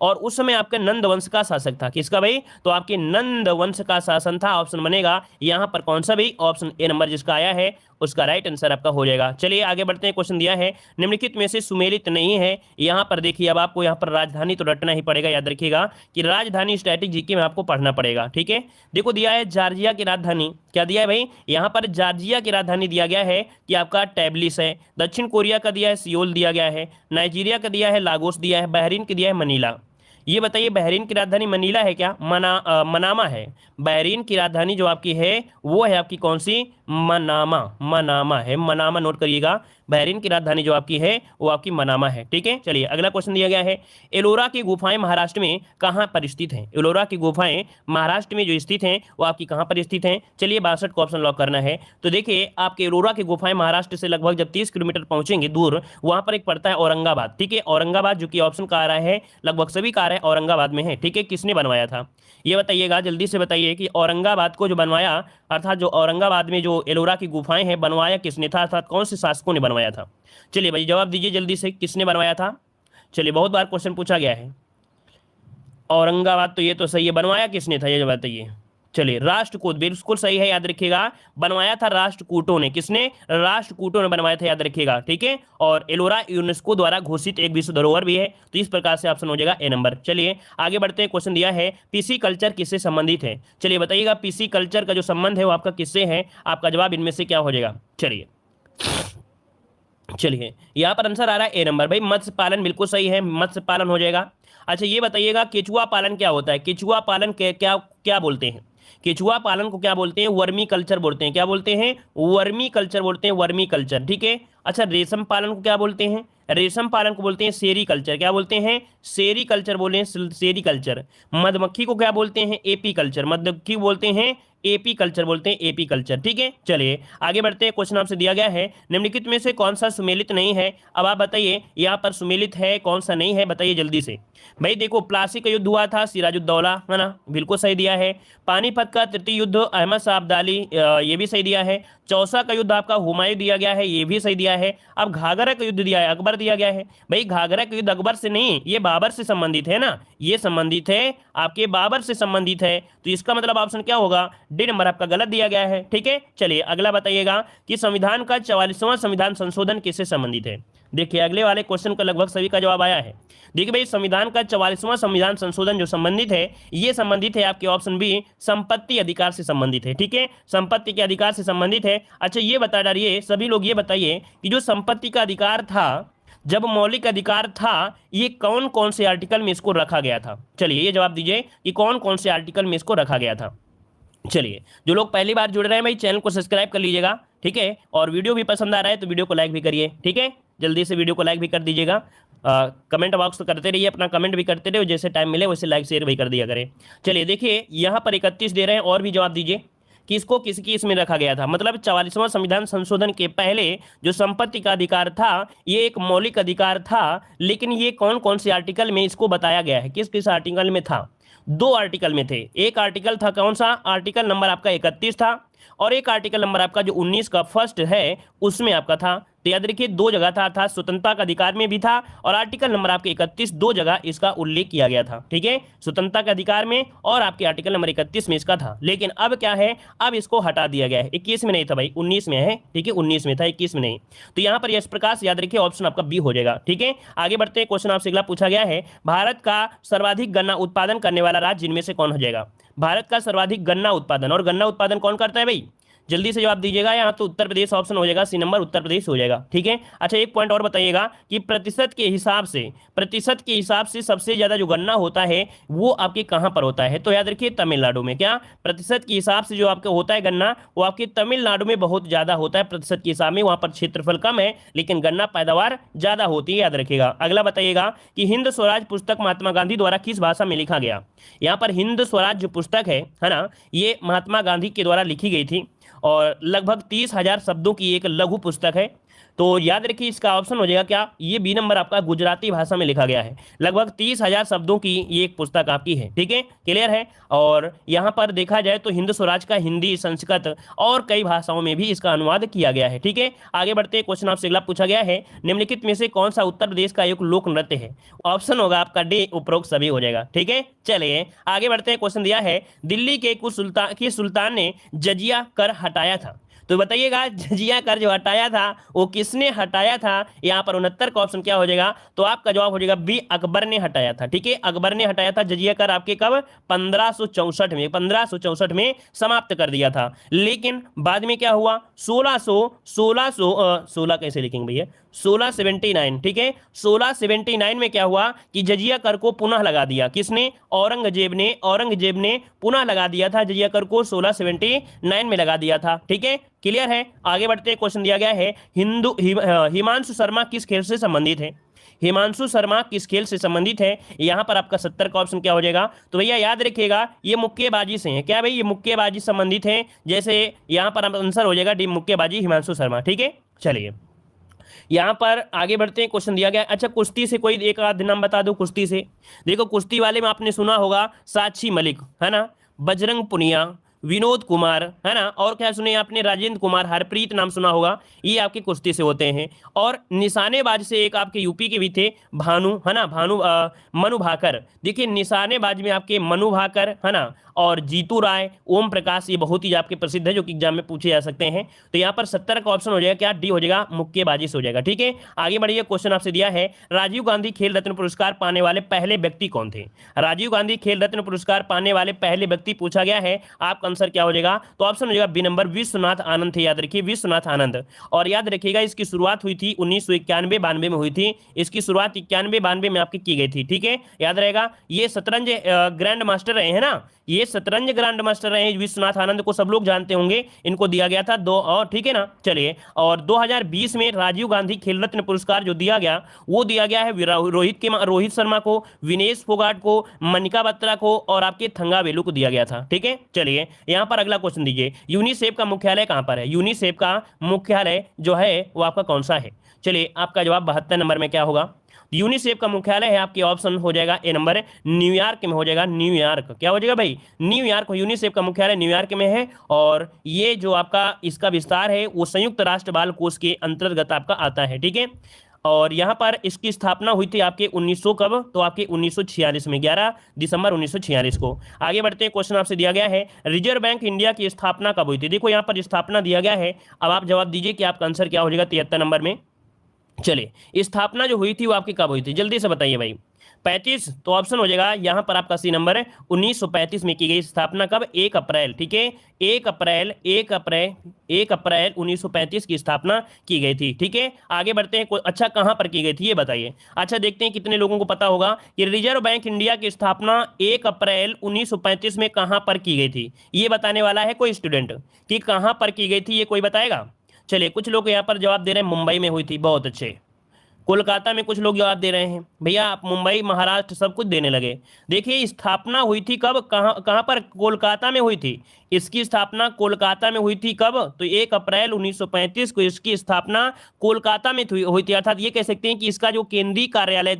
और उस समय आपके नंद वंश का शासक था। किसका भाई? तो आपके नंद वंश का शासन था। ऑप्शन बनेगा यहां पर कौन सा भाई? ऑप्शन ए नंबर जिसका आया है उसका राइट आंसर आपका हो जाएगा। चलिए आगे बढ़ते हैं। क्वेश्चन दिया है निम्नलिखित में से सुमेलित नहीं है। यहां पर देखिए, अब आपको यहां पर राजधानी तो रटना ही पड़ेगा, याद रखिएगा कि राजधानी स्टैटिक जीके में आपको पढ़ना पड़ेगा। ठीक है, देखो दिया है जॉर्जिया की राजधानी, क्या दिया है भाई? यहां पर जॉर्जिया की राजधानी दिया गया है कि आपका टैब्लिस है। दक्षिण कोरिया का दिया है सियोल दिया गया है। नाइजीरिया का दिया है लागोस दिया है। बहरीन का दिया है मनीला। ये बताइए बहरीन की राजधानी मनीला है क्या? मनामा है। बहरीन की राजधानी जो आपकी है वो है आपकी कौन सी? मनामा। मनामा है, मनामा नोट करिएगा। बहरीन की राजधानी जो आपकी है वो आपकी मनामा है। ठीक है, चलिए अगला क्वेश्चन दिया गया है एलोरा की गुफाएं महाराष्ट्र में कहाँ पर स्थित हैं? एलोरा की गुफाएं महाराष्ट्र में जो स्थित हैं वो आपकी कहाँ पर स्थित हैं? चलिए 62 को ऑप्शन लॉक करना है। तो देखिए आपके एलोरा की गुफाएं महाराष्ट्र से लगभग जब 30 किलोमीटर पहुंचेंगे दूर, वहां पर एक पड़ता है औरंगाबाद। ठीक है, औरंगाबाद जो कि ऑप्शन का आ रहा है, लगभग सभी का आ रहा है औरंगाबाद में है। ठीक है, किसने बनवाया था ये बताइएगा, जल्दी से बताइए कि औरंगाबाद को जो बनवाया, अर्थात जो औरंगाबाद में जो एलोरा की गुफाएं हैं बनवाया किसने था, अर्थात कौन से शासकों ने बनवाया था? चलिए भाई जवाब दीजिए जल्दी से, किसने बनवाया था? चलिए बहुत बार क्वेश्चन पूछा गया है। औरंगाबाद तो ये तो सही है, बनवाया किसने था ये जो बताइए। चलिए राष्ट्रकूट बिल्कुल सही है, याद रखिएगा। बनवाया था राष्ट्रकूटों ने। किसने? राष्ट्रकूटों ने बनवाया था, याद रखिएगा। ठीक है, और एलोरा यूनेस्को द्वारा घोषित एक विश्व धरोहर भी है। तो इस प्रकार से ऑप्शन हो जाएगा ए नंबर। चलिए आगे बढ़ते हैं। क्वेश्चन दिया है पीसी कल्चर किससे संबंधित है? चलिए बताइएगा पीसी कल्चर का जो संबंध है वो आपका किससे है? आपका जवाब इनमें से क्या हो जाएगा? चलिए यहाँ पर आंसर आ रहा है ए नंबर। भाई मत्स्य पालन बिल्कुल सही है, मत्स्य पालन हो जाएगा। अच्छा ये बताइएगा केचुआ पालन क्या होता है? केचुआ पालन क्या क्या बोलते हैं? केचुआ पालन को क्या बोलते हैं? वर्मी कल्चर बोलते हैं। क्या बोलते हैं? वर्मी कल्चर बोलते हैं, वर्मी कल्चर। ठीक है, अच्छा रेशम पालन को क्या बोलते हैं? रेशम पालन को बोलते हैं सेरी कल्चर। क्या बोलते हैं? सेरी कल्चर बोले हैं, सेरी कल्चर। मधुमक्खी को क्या बोलते हैं? AP culture. मधुमक्खी बोलते हैं एपी कल्चर, बोलते हैं एपी कल्चर। ठीक है, चलिए आगे बढ़ते हैं। क्वेश्चन आपसे दिया गया है निम्नलिखित में से कौन सा सुमेलित नहीं है? अब आप बताइए यहाँ पर सुमेलित है कौन सा नहीं है, बताइए जल्दी से। भाई देखो प्लासी का युद्ध हुआ था, सिराजुद्दौला, है ना, बिल्कुल सही दिया है। पानीपत का तृतीय युद्ध अहमद शाह अब्दाली, ये भी सही दिया है। चौसा का युद्ध आपका हुमायूं दिया गया है, ये भी सही दिया है। अब घाघरा का युद्ध दिया है, अकबर दिया गया है। भाई घाघरा का युद्ध अकबर से नहीं, ये बाबर से संबंधित है ना, ये संबंधित है आपके बाबर से संबंधित है। तो इसका मतलब ऑप्शन क्या होगा? डी नंबर आपका गलत दिया गया है। ठीक है, चलिए अगला बताइएगा कि संविधान का 44वां संविधान संशोधन किससे संबंधित है? देखिए अगले वाले क्वेश्चन का लगभग सभी का जवाब आया है। देखिए भाई संविधान का 44वां संविधान संशोधन जो संबंधित है, ये संबंधित है आपके ऑप्शन बी संपत्ति अधिकार से संबंधित है। ठीक है, संपत्ति के अधिकार से संबंधित है। अच्छा ये बता डालिए सभी लोग, ये बताइए कि जो संपत्ति का अधिकार था, जब मौलिक अधिकार था, ये कौन कौन से आर्टिकल में इसको रखा गया था? चलिए ये जवाब दीजिए कि कौन कौन से आर्टिकल में इसको रखा गया था। चलिए जो लोग पहली बार जुड़ रहे हैं भाई चैनल को सब्सक्राइब कर लीजिएगा। ठीक है, और वीडियो भी पसंद आ रहा है तो वीडियो को लाइक भी करिए। ठीक है, जल्दी से वीडियो को लाइक भी कर दीजिएगा। कमेंट बॉक्स तो करते रहिए, अपना कमेंट भी करते रहिए, जैसे टाइम मिले वैसे लाइक शेयर भी कर दिया करें। चलिए देखिए यहाँ पर 31 दे रहे हैं, और भी जवाब दीजिए कि इसको किसकी इसमें रखा गया था। मतलब 44वां संविधान संशोधन के पहले जो संपत्ति का अधिकार था ये एक मौलिक अधिकार था, लेकिन ये कौन कौन से आर्टिकल में इसको बताया गया है? किस किस आर्टिकल में था? 2 आर्टिकल में थे। एक आर्टिकल था कौन सा? आर्टिकल नंबर आपका 31 था, और एक आर्टिकल नंबर आपका जो 19 का फर्स्ट है उसमें आपका था। तो याद रखिए 2 जगह था, अर्थात स्वतंत्रता का अधिकार में भी था, और आर्टिकल नंबर आपके 31 2 जगह इसका उल्लेख किया गया था। ठीक है, स्वतंत्रता के अधिकार में और आपके आर्टिकल नंबर 31 में इसका था। लेकिन अब क्या है, अब इसको हटा दिया गया है। 21 में नहीं था भाई, 19 में है। ठीक है, 19 में था, 21 में नहीं। तो यहाँ पर यश प्रकाश, याद रखिए ऑप्शन आपका बी हो जाएगा। ठीक है, आगे बढ़ते हैं। क्वेश्चन आपसे अगला पूछा गया है भारत का सर्वाधिक गन्ना उत्पादन करने वाला राज्य इनमें से कौन हो जाएगा? भारत का सर्वाधिक गन्ना उत्पादन, और गन्ना उत्पादन कौन करता है भाई? जल्दी से जवाब दीजिएगा। यहाँ तो उत्तर प्रदेश ऑप्शन हो जाएगा, सी नंबर उत्तर प्रदेश हो जाएगा। ठीक है, अच्छा एक पॉइंट और बताइएगा कि प्रतिशत के हिसाब से सबसे ज्यादा जो गन्ना होता है वो आपके कहाँ पर होता है? तो याद रखिए तमिलनाडु में। क्या? प्रतिशत के हिसाब से जो आपका होता है गन्ना वो आपके तमिलनाडु में बहुत ज्यादा होता है। प्रतिशत के हिसाब में वहां पर क्षेत्रफल कम है लेकिन गन्ना पैदावार ज्यादा होती है, याद रखिएगा। अगला बताइएगा कि हिंद स्वराज पुस्तक महात्मा गांधी द्वारा किस भाषा में लिखा गया? यहाँ पर हिंद स्वराज जो पुस्तक है ना, ये महात्मा गांधी के द्वारा लिखी गई थी, और लगभग 30,000 शब्दों की एक लघु पुस्तक है। तो याद रखिए इसका ऑप्शन हो जाएगा क्या, ये बी नंबर आपका गुजराती भाषा में लिखा गया है। लगभग 30,000 शब्दों की ये एक पुस्तक आपकी है, ठीक है, क्लियर है। और यहाँ पर देखा जाए तो हिंद स्वराज का हिंदी, संस्कृत और कई भाषाओं में भी इसका अनुवाद किया गया है, ठीक है। आगे बढ़ते हैं, क्वेश्चन आपसे अगला पूछा गया है, निम्नलिखित में से कौन सा उत्तर प्रदेश का एक लोक नृत्य है। ऑप्शन होगा आपका डी, उपरोक्त सभी हो जाएगा, ठीक है। चलिए आगे बढ़ते हैं, क्वेश्चन दिया है, दिल्ली के कुछ सुल्तान ने जजिया कर हटाया था। तो बताइएगा जजिया कर जो हटाया था वो किसने हटाया था। यहाँ पर 69 का ऑप्शन क्या हो जाएगा, तो आपका जवाब हो जाएगा बी, अकबर ने हटाया था, ठीक है। अकबर ने हटाया था जजिया कर आपके कब, 1564 में समाप्त कर दिया था। लेकिन बाद में क्या हुआ, 16 कैसे लिखेंगे भैया, 1679, ठीक है, 1679 में क्या हुआ कि जजिया कर को पुनः लगा दिया, किसने, औरंगजेब ने पुनः लगा दिया था जजिया कर को, 1679 में लगा दिया था, ठीक है, क्लियर है। आगे बढ़ते हैं, क्वेश्चन दिया गया है, हिमांशु शर्मा किस खेल से संबंधित है। हिमांशु शर्मा किस खेल से संबंधित है। यहाँ पर आपका 70 का ऑप्शन क्या हो जाएगा, तो भैया याद रखिएगा ये मुक्केबाजी से है, क्या भाई, ये मुक्केबाजी संबंधित है। जैसे यहाँ पर आंसर हो जाएगा डी, मुक्केबाजी, हिमांशु शर्मा, ठीक है। चलिए यहाँ पर आगे बढ़ते हैं, क्वेश्चन दिया गया, अच्छा कुश्ती से कोई एक आध नाम बता दो कुश्ती से। देखो कुश्ती वाले में आपने सुना होगा साक्षी मलिक, है ना, बजरंग पुनिया, विनोद कुमार, है ना, और क्या सुने आपने, राजेंद्र कुमार, हरप्रीत नाम सुना होगा, ये आपके कुश्ती से होते हैं। और निशानेबाज से एक आपके यूपी के भी थे, भानु, है ना, मनु भाकर। देखिए निशानेबाज में आपके मनु भाकर, है ना, और जीतू राय, ओम प्रकाश, ये बहुत ही आपके प्रसिद्ध है जो कि एग्जाम में पूछे जा सकते हैं। तो यहाँ पर 70 का ऑप्शन हो जाएगा क्या, डी हो जाएगा, मुक्केबाजी से हो जाएगा, ठीक है। आगे बढ़िए, क्वेश्चन आपसे दिया है, राजीव गांधी खेल रत्न पुरस्कार पाने वाले पहले व्यक्ति कौन थे। राजीव गांधी खेल रत्न पुरस्कार पाने वाले पहले व्यक्ति पूछा गया है, आपका आंसर क्या हो जाएगा, तो ऑप्शन हो जाएगा बी नंबर, विश्वनाथ आनंद थे, याद रखिए विश्वनाथ आनंद। और याद रखिएगा इसकी शुरुआत हुई थी 1991-92 में हुई थी, इसकी शुरुआत 91-92 में आपकी की गई थी, ठीक है, याद रहेगा। ये शतरंज ग्रैंड मास्टर रहे हैं ना, ये शतरंज ग्रैंड मास्टर रहे हैं विश्वनाथ आनंद को, सब लोग जानते होंगे, इनको दिया गया था दो, और ठीक है ना। चलिए, और 2020 में राजीव गांधी खेल रत्न पुरस्कार जो दिया गया वो दिया गया है रोहित शर्मा को, विनेश फोगाट को, मनिका बत्रा को और आपके थंगावेलु को दिया गया था, ठीक है। चलिए यहाँ पर अगला क्वेश्चन दीजिए, यूनिसेफ का मुख्यालय कहाँ पर है। यूनिसेफ का मुख्यालय जो है वो आपका कौन सा है। चलिए आपका जवाब 72 नंबर में क्या होगा, यूनिसेफ का मुख्यालय है आपके, ऑप्शन हो जाएगा ए नंबर, न्यूयॉर्क में हो जाएगा, न्यूयॉर्क, क्या हो जाएगा भाई, न्यूयॉर्क। यूनिसेफ का मुख्यालय न्यूयॉर्क में है, और ये जो आपका इसका विस्तार है वो संयुक्त राष्ट्र बाल कोष के अंतर्गत आपका आता है, ठीक है। और यहाँ पर इसकी स्थापना हुई थी आपके 1900 कब, तो आपके 1946 में, 11 दिसंबर 1946 को। आगे बढ़ते हैं, क्वेश्चन आपसे दिया गया है, रिजर्व बैंक इंडिया की स्थापना कब हुई थी। देखो यहाँ पर स्थापना दिया गया है, अब आप जवाब दीजिए कि आपका आंसर क्या हो जाएगा 73 नंबर में। चलिए स्थापना जो हुई थी वो आपकी कब हुई थी, जल्दी से बताइए भाई। 35, तो ऑप्शन हो जाएगा यहाँ पर आपका सी नंबर है, 1935 में की गई स्थापना कब, 1 अप्रैल, ठीक है, 1 अप्रैल 1935 की स्थापना की गई थी, ठीक है। आगे बढ़ते हैं, अच्छा कहाँ पर की गई थी ये बताइए। अच्छा देखते हैं कितने लोगों को पता होगा कि रिजर्व बैंक इंडिया की स्थापना 1 अप्रैल 1935 में कहाँ पर की गई थी, ये बताने वाला है कोई स्टूडेंट कि कहाँ पर की गई थी, ये कोई बताएगा। चलिए कुछ लोग यहाँ पर जवाब दे रहे हैं मुंबई में हुई थी, बहुत अच्छे। कोलकाता में कुछ लोग जवाब दे रहे हैं, भैया आप मुंबई, महाराष्ट्र सब कुछ देने लगे। देखिए स्थापना हुई थी कब, कहाँ पर, कोलकाता में हुई थी। इसकी स्थापना कोलकाता में हुई थी कब, तो 1 अप्रैल 1935 को इसकी स्थापना कोलकाता में हुई थी। अर्थात ये कह सकते हैं कि इसका जो केंद्रीय कार्यालय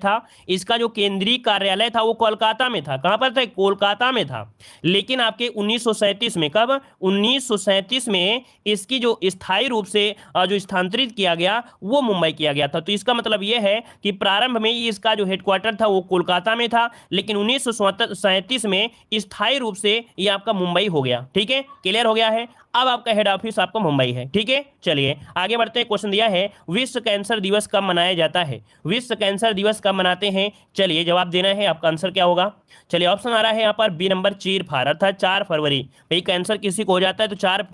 था वो कोलकाता में था। कहाँ पर था, कोलकाता में था। लेकिन आपके 1937 में, कब, 1937 में इसकी जो स्थायी रूप से जो स्थानांतरित किया गया वो मुंबई किया गया था। तो इसका मतलब ये है कि प्रारंभ में इसका जो हेडक्वार्टर था वो कोलकाता में था, लेकिन 1937 में स्थायी रूप से ये आपका मुंबई हो गया, ठीक है, क्लियर हो गया है। अब आपका हेड ऑफिस आपका मुंबई है, ठीक है। चलिए आगे बढ़ते हैं, क्वेश्चन दिया है, विश्व कैंसर दिवस कब मनाया जाता है। विश्व कैंसर दिवस कब मनाते हैं, चलिए जवाब देना है, आपका आंसर क्या होगा। चलिए ऑप्शन आ रहा है यहाँ पर बी नंबर, चीर फाड़, अर्थात 4 फरवरी। भाई कैंसर किसी को हो जाता है तो चार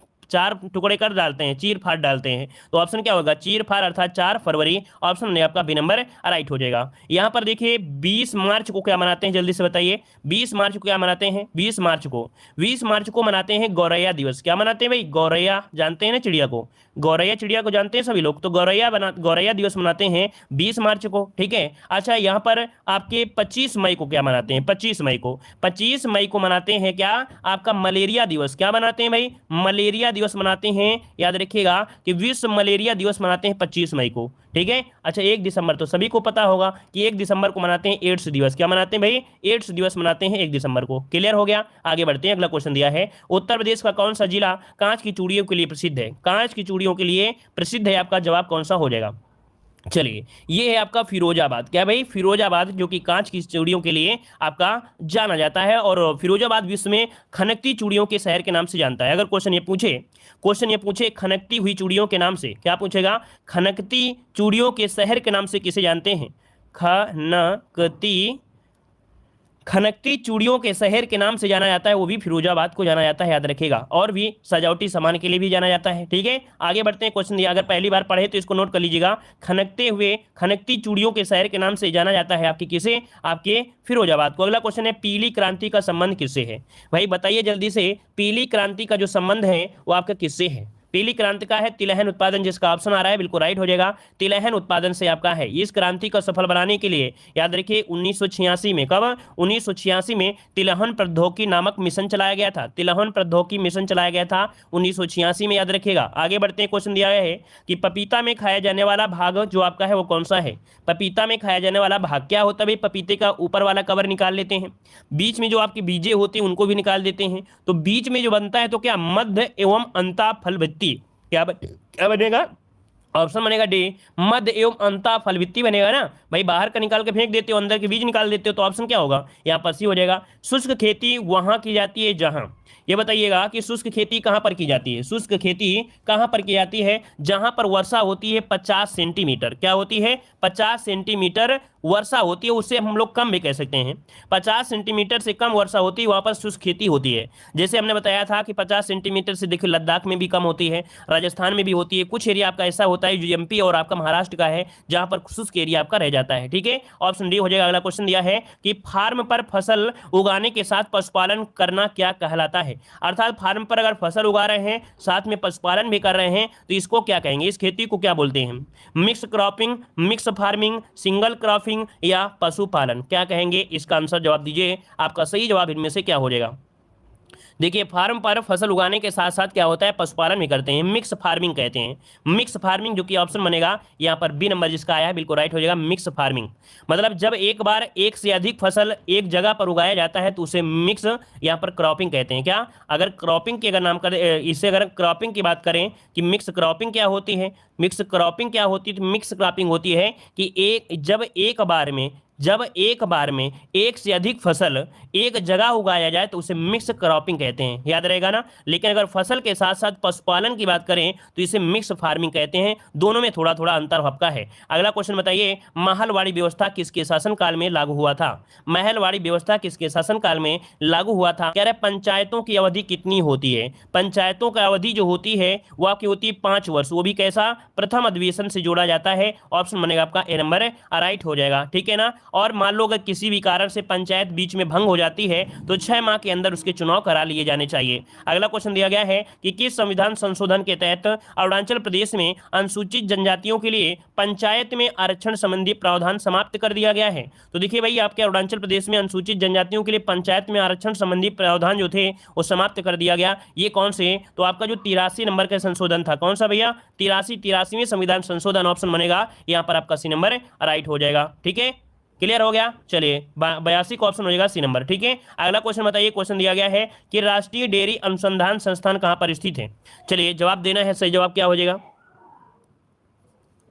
टुकड़े कर डालते हैं, चीर फाड़ डालते हैं, तो ऑप्शन क्या होगा, चीर फाड़, अर्थात 4 फरवरी। ऑप्शन ने आपका बी नंबर राइट हो जाएगा। यहाँ पर देखिए 20 मार्च को क्या मनाते हैं, जल्दी से बताइए। 20 मार्च को क्या मनाते हैं, 20 मार्च को मनाते हैं गौरैया दिवस। क्या मनाते हैं भाई, गौरैया, जानते हैं ना चिड़िया को, गौरैया चिड़िया को जानते हैं सभी लोग, तो गौरैया दिवस मनाते हैं 20 मार्च को, ठीक है। अच्छा यहाँ पर आपके 25 मई को क्या मनाते हैं, 25 मई को मनाते हैं क्या, आपका मलेरिया दिवस। क्या मनाते हैं भाई, मलेरिया दिवस मनाते हैं, याद रखिएगा कि विश्व मलेरिया दिवस मनाते हैं 25 मई को, ठीक है। अच्छा 1 दिसंबर तो सभी को पता होगा कि 1 दिसंबर को मनाते हैं एड्स दिवस। क्या मनाते हैं भाई? एड्स दिवस मनाते हैं 1 दिसंबर को। क्लियर हो गया? आगे बढ़ते हैं, अगला क्वेश्चन दिया है, उत्तर प्रदेश का कौन सा जिला कांच की चूड़ियों के लिए प्रसिद्ध है? कांच की चूड़ियों के लिए प्रसिद्ध है, आपका जवाब कौन सा हो जाएगा? चलिए, ये है आपका फिरोजाबाद। क्या भाई? फिरोजाबाद, जो कि कांच की चूड़ियों के लिए आपका जाना जाता है, और फिरोजाबाद विश्व में खनकती चूड़ियों के शहर के नाम से जानता है। अगर क्वेश्चन ये पूछे खनकती हुई चूड़ियों के नाम से, क्या पूछेगा? खनकती चूड़ियों के शहर के नाम से किसे जानते हैं? खनकती चूड़ियों के शहर के नाम से जाना जाता है, वो भी फिरोजाबाद को जाना जाता है, याद रखिएगा। और भी सजावटी सामान के लिए भी जाना जाता है, ठीक है। आगे बढ़ते हैं, क्वेश्चन दिया, अगर पहली बार पढ़े तो इसको नोट कर लीजिएगा। खनकती चूड़ियों के शहर के नाम से जाना जाता है आपके किसे? आपके फिरोजाबाद को। अगला क्वेश्चन है, पीली क्रांति का संबंध किससे है? भाई बताइए जल्दी से, पीली क्रांति का जो संबंध है वो आपका किससे है? पीली क्रांति का है तिलहन उत्पादन, जिसका ऑप्शन आ रहा है बिल्कुल राइट हो जाएगा, तिलहन उत्पादन से आपका है। इस क्रांति को सफल बनाने के लिए याद रखिए 1986 में, कब? 1986 में तिलहन प्रौद्योगिकी नामक मिशन चलाया गया था। तिलहन प्रौद्योगिकी मिशन चलाया गया था 1986 में, याद रखिएगा। आगे बढ़ते हैं, क्वेश्चन दिया गया है कि पपीता में खाया जाने वाला भाग जो आपका है वो कौन सा है? पपीता में खाया जाने वाला भाग क्या होता है भाई? पपीते का ऊपर वाला कवर निकाल लेते हैं, बीच में जो आपकी बीजें होती हैं उनको भी निकाल देते हैं, तो बीच में जो बनता है तो क्या? मध्य एवं अंता फल क्या बनेगा? ऑप्शन बनेगा डी, मध्य एवं अंता फलवित्ती बनेगा ना भाई। बाहर का निकाल के फेंक देते हो, अंदर के बीज निकाल देते हो, तो ऑप्शन क्या होगा? यहाँ पर सी हो जाएगा। शुष्क खेती वहां की जाती है जहां, ये बताइएगा कि शुष्क खेती कहां पर की जाती है? शुष्क खेती कहां पर की जाती है? जहां पर वर्षा होती है 50 सेंटीमीटर। क्या होती है? 50 सेंटीमीटर वर्षा होती है, उससे हम लोग कम भी कह सकते हैं। 50 सेंटीमीटर से कम वर्षा होती है, वहां पर शुष्क खेती होती है। जैसे हमने बताया था कि 50 सेंटीमीटर से देखिए लद्दाख में भी कम होती है, राजस्थान में भी होती है, कुछ एरिया आपका ऐसा होता है जो एमपी और आपका महाराष्ट्र का है जहां पर शुष्क एरिया आपका रह जाता है, ठीक है। ऑप्शन डी हो जाएगा। अगला क्वेश्चन दिया है कि फार्म पर फसल उगाने के साथ पशुपालन करना क्या कहलाता है? अर्थात फार्म पर अगर फसल उगा रहे हैं साथ में पशुपालन भी कर रहे हैं तो इसको क्या कहेंगे? इस खेती को क्या बोलते हैं? Mix cropping, mix farming, single cropping या पशुपालन, क्या कहेंगे? इसका आंसर जवाब दीजिए, आपका सही जवाब इनमें से क्या हो जाएगा? देखिए, फार्म पर फसल उगाने के साथ साथ क्या होता है? पशुपालन भी करते हैं, मिक्स फार्मिंग कहते हैं। मिक्स फार्मिंग, जो कि ऑप्शन बनेगा यहाँ पर बी नंबर जिसका आया है बिल्कुल राइट हो जाएगा। मिक्स फार्मिंग मतलब जब एक बार एक से अधिक फसल एक जगह पर उगाया जाता है तो उसे मिक्स यहाँ पर क्रॉपिंग कहते हैं। क्या? अगर क्रॉपिंग की अगर नाम करें, इससे अगर क्रॉपिंग की बात करें कि मिक्स क्रॉपिंग क्या होती है, मिक्स क्रॉपिंग क्या होती है, तो मिक्स क्रॉपिंग होती है कि जब एक बार में एक से अधिक फसल एक जगह उगाया जाए तो उसे मिक्स क्रॉपिंग कहते हैं, याद रहेगा ना। लेकिन अगर फसल के साथ साथ पशुपालन की बात करें तो इसे मिक्स फार्मिंग कहते हैं। दोनों में थोड़ा थोड़ा अंतर हल्का है। अगला क्वेश्चन बताइए, महलवाड़ी व्यवस्था किसके शासनकाल में लागू हुआ था? महलवाड़ी व्यवस्था किसके शासनकाल में लागू हुआ था? कह रहे पंचायतों की अवधि कितनी होती है? पंचायतों की अवधि जो होती है वो आपकी होती है 5 वर्ष। वो भी कैसा? प्रथम अधिवेशन से जोड़ा जाता है। ऑप्शन बनेगा आपका ए नंबर, राइट हो जाएगा, ठीक है ना। और मान लो अगर किसी भी कारण से पंचायत बीच में भंग हो जाती है तो 6 माह के अंदर उसके चुनाव करा लिए जाने चाहिए। अगला क्वेश्चन दिया गया है कि किस संविधान संशोधन के तहत अरुणाचल प्रदेश में अनुसूचित जनजातियों के लिए पंचायत में आरक्षण संबंधी प्रावधान समाप्त कर दिया गया है? तो देखिए भाई, आपके अरुणाचल प्रदेश में अनुसूचित जनजातियों के लिए पंचायत में आरक्षण संबंधी प्रावधान जो थे वो समाप्त कर दिया गया। ये कौन से? तो आपका जो 83 नंबर का संशोधन था, कौन सा भैया? 83वें संविधान संशोधन, ऑप्शन बनेगा यहाँ पर आपका सी नंबर राइट हो जाएगा, ठीक है। क्लियर हो गया? चलिए, 82 का ऑप्शन हो जाएगा सी नंबर, ठीक है। अगला क्वेश्चन बताइए, क्वेश्चन दिया गया है कि राष्ट्रीय डेयरी अनुसंधान संस्थान कहां पर स्थित है? चलिए जवाब देना है, सही जवाब क्या हो जाएगा?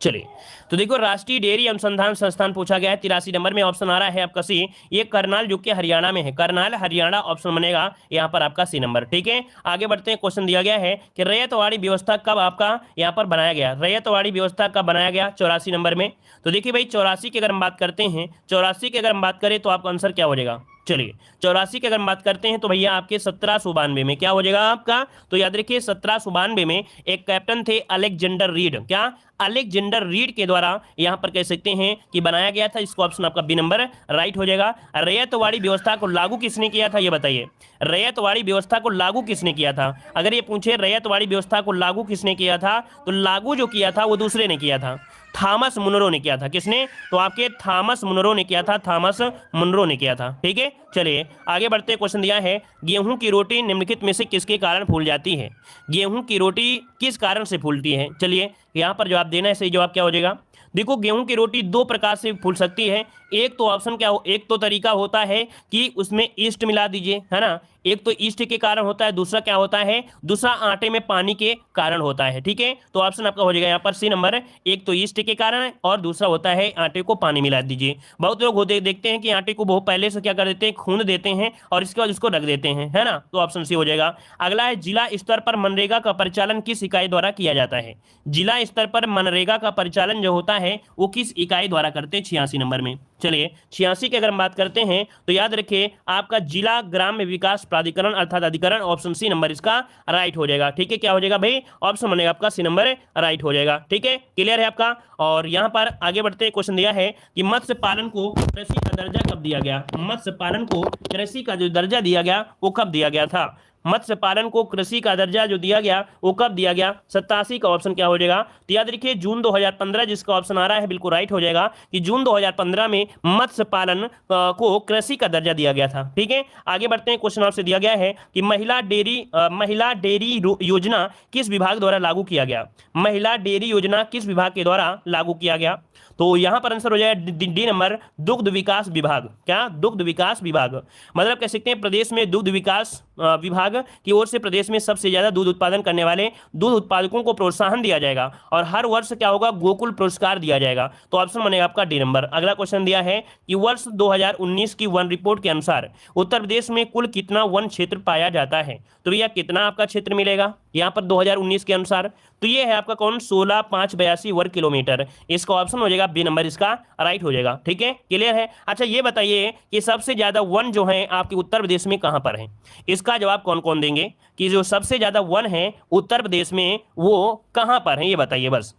चलिए तो देखो, राष्ट्रीय डेयरी अनुसंधान संस्थान पूछा गया है 83 नंबर में, ऑप्शन आ रहा है आपका सी। ये करनाल जो कि हरियाणा में है, करनाल हरियाणा, ऑप्शन बनेगा यहाँ पर आपका सी नंबर, ठीक है। आगे बढ़ते हैं, क्वेश्चन दिया गया है कि रैयतवाड़ी व्यवस्था कब आपका यहाँ पर बनाया गया? रैयतवाड़ी व्यवस्था कब बनाया गया? 84 नंबर में। तो देखिए भाई, 84 की अगर हम बात करते हैं, 84 की अगर हम बात करें तो आपका आंसर क्या हो जाएगा? चलिए 84 की अगर हम बात करते हैं तो भैया आपके 1792 में क्या हो जाएगा आपका? तो याद रखिए 1792 में एक कैप्टन थे अलेक्जेंडर रीड, क्या? अलेक्जेंडर रीड के द्वारा यहां पर कह सकते हैं कि बनाया गया था। इसको ऑप्शन आपका बी नंबर राइट हो जाएगा। रैयतवाड़ी व्यवस्था को लागू किसने किया था, ये बताइए। रैयतवाड़ी व्यवस्था को लागू किसने किया था? अगर ये पूछे रैयतवाड़ी व्यवस्था को लागू किसने किया था तो लागू जो किया था वो दूसरे ने किया था। थॉमस मुनरो ने किया था। किसने? तो आपके थॉमस मुनरो ने किया था, थॉमस मुनरो ने किया था। ठीक है, चलिए आगे बढ़ते। क्वेश्चन दिया है गेहूं की रोटी निम्नलिखित में से किसके कारण फूल जाती है? गेहूं की रोटी किस कारण से फूलती है? चलिए यहाँ पर जवाब देना है। सही जवाब क्या हो जाएगा? देखो गेहूं की रोटी दो प्रकार से फूल सकती है। एक तो ऑप्शन क्या हो, एक तो तरीका होता है कि उसमें ईस्ट मिला दीजिए, है ना। एक तो ईस्ट के कारण होता है, दूसरा क्या होता है, दूसरा आटे में पानी के कारण होता है। ठीक है, तो ऑप्शन आपका हो जाएगा यहाँ पर सी नंबर। एक तो ईस्ट के कारण है और दूसरा होता है आटे को पानी मिला दीजिए। बहुत लोग होते देखते हैं कि आटे को बहुत पहले से क्या कर देते हैं, खूंद देते हैं और इसके बाद उसको रख देते हैं, है ना। तो ऑप्शन सी हो जाएगा। अगला है जिला स्तर पर मनरेगा का परिचालन किस इकाई द्वारा किया जाता है? जिला स्तर पर मनरेगा का परिचालन जो होता है वो किस इकाई द्वारा करते हैं? 86 नंबर में। चलिए 86 की अगर हम बात करते हैं तो याद रखिए आपका जिला ग्राम्य विकास प्राधिकरण अर्थात अधिकरण, ऑप्शन सी नंबर इसका राइट हो जाएगा। ठीक है, क्या हो जाएगा भाई? ऑप्शन बनेगा आपका सी नंबर राइट हो जाएगा। ठीक है, क्लियर है आपका। और यहां पर आगे बढ़ते हैं। क्वेश्चन दिया है कि मत्स्य पालन को कृषि का दर्जा कब दिया गया? मत्स्य पालन को कृषि का जो दर्जा दिया गया वो कब दिया गया था? मत्स्य पालन को कृषि का दर्जा जो दिया गया वो कब दिया गया? 87 का ऑप्शन क्या हो जाएगा? तो याद रखिए जून 2015 जिसका ऑप्शन आ रहा है बिल्कुल राइट हो जाएगा कि जून 2015 में मत्स्य पालन को कृषि का दर्जा दिया गया था। ठीक है, आगे बढ़ते हैं। क्वेश्चन आपसे दिया गया है कि महिला डेयरी योजना किस विभाग द्वारा लागू किया गया? महिला डेयरी योजना किस विभाग के द्वारा लागू किया गया? तो यहां पर आंसर हो जाएगा डी नंबर, दुग्ध विकास विभाग। क्या? दुग्ध विकास विभाग। मतलब कह सकते हैं प्रदेश में दुग्ध विकास विभाग की ओर से प्रदेश में सबसे ज्यादा दूध उत्पादन करने वाले दूध उत्पादकों को प्रोत्साहन दिया जाएगा और हर वर्ष क्या होगा, गोकुल पुरस्कार दिया जाएगा। तो ऑप्शन बनेगा आपका डी नंबर। अगला क्वेश्चन दिया है कि वर्ष 2019 की वन रिपोर्ट के अनुसार उत्तर प्रदेश में कुल कितना वन क्षेत्र पाया जाता है? तो भैया कितना आपका क्षेत्र मिलेगा यहाँ पर 2019 के अनुसार? तो ये है आपका कौन, 16,582 वर्ग किलोमीटर। इसका ऑप्शन हो जाएगा बी नंबर इसका राइट हो जाएगा। ठीक है, क्लियर है। अच्छा ये बताइए कि सबसे ज्यादा वन जो है आपके उत्तर प्रदेश में कहां पर है? इसका जवाब कौन कौन देंगे कि जो सबसे ज्यादा वन है उत्तर प्रदेश में वो कहां पर है, ये बताइए बस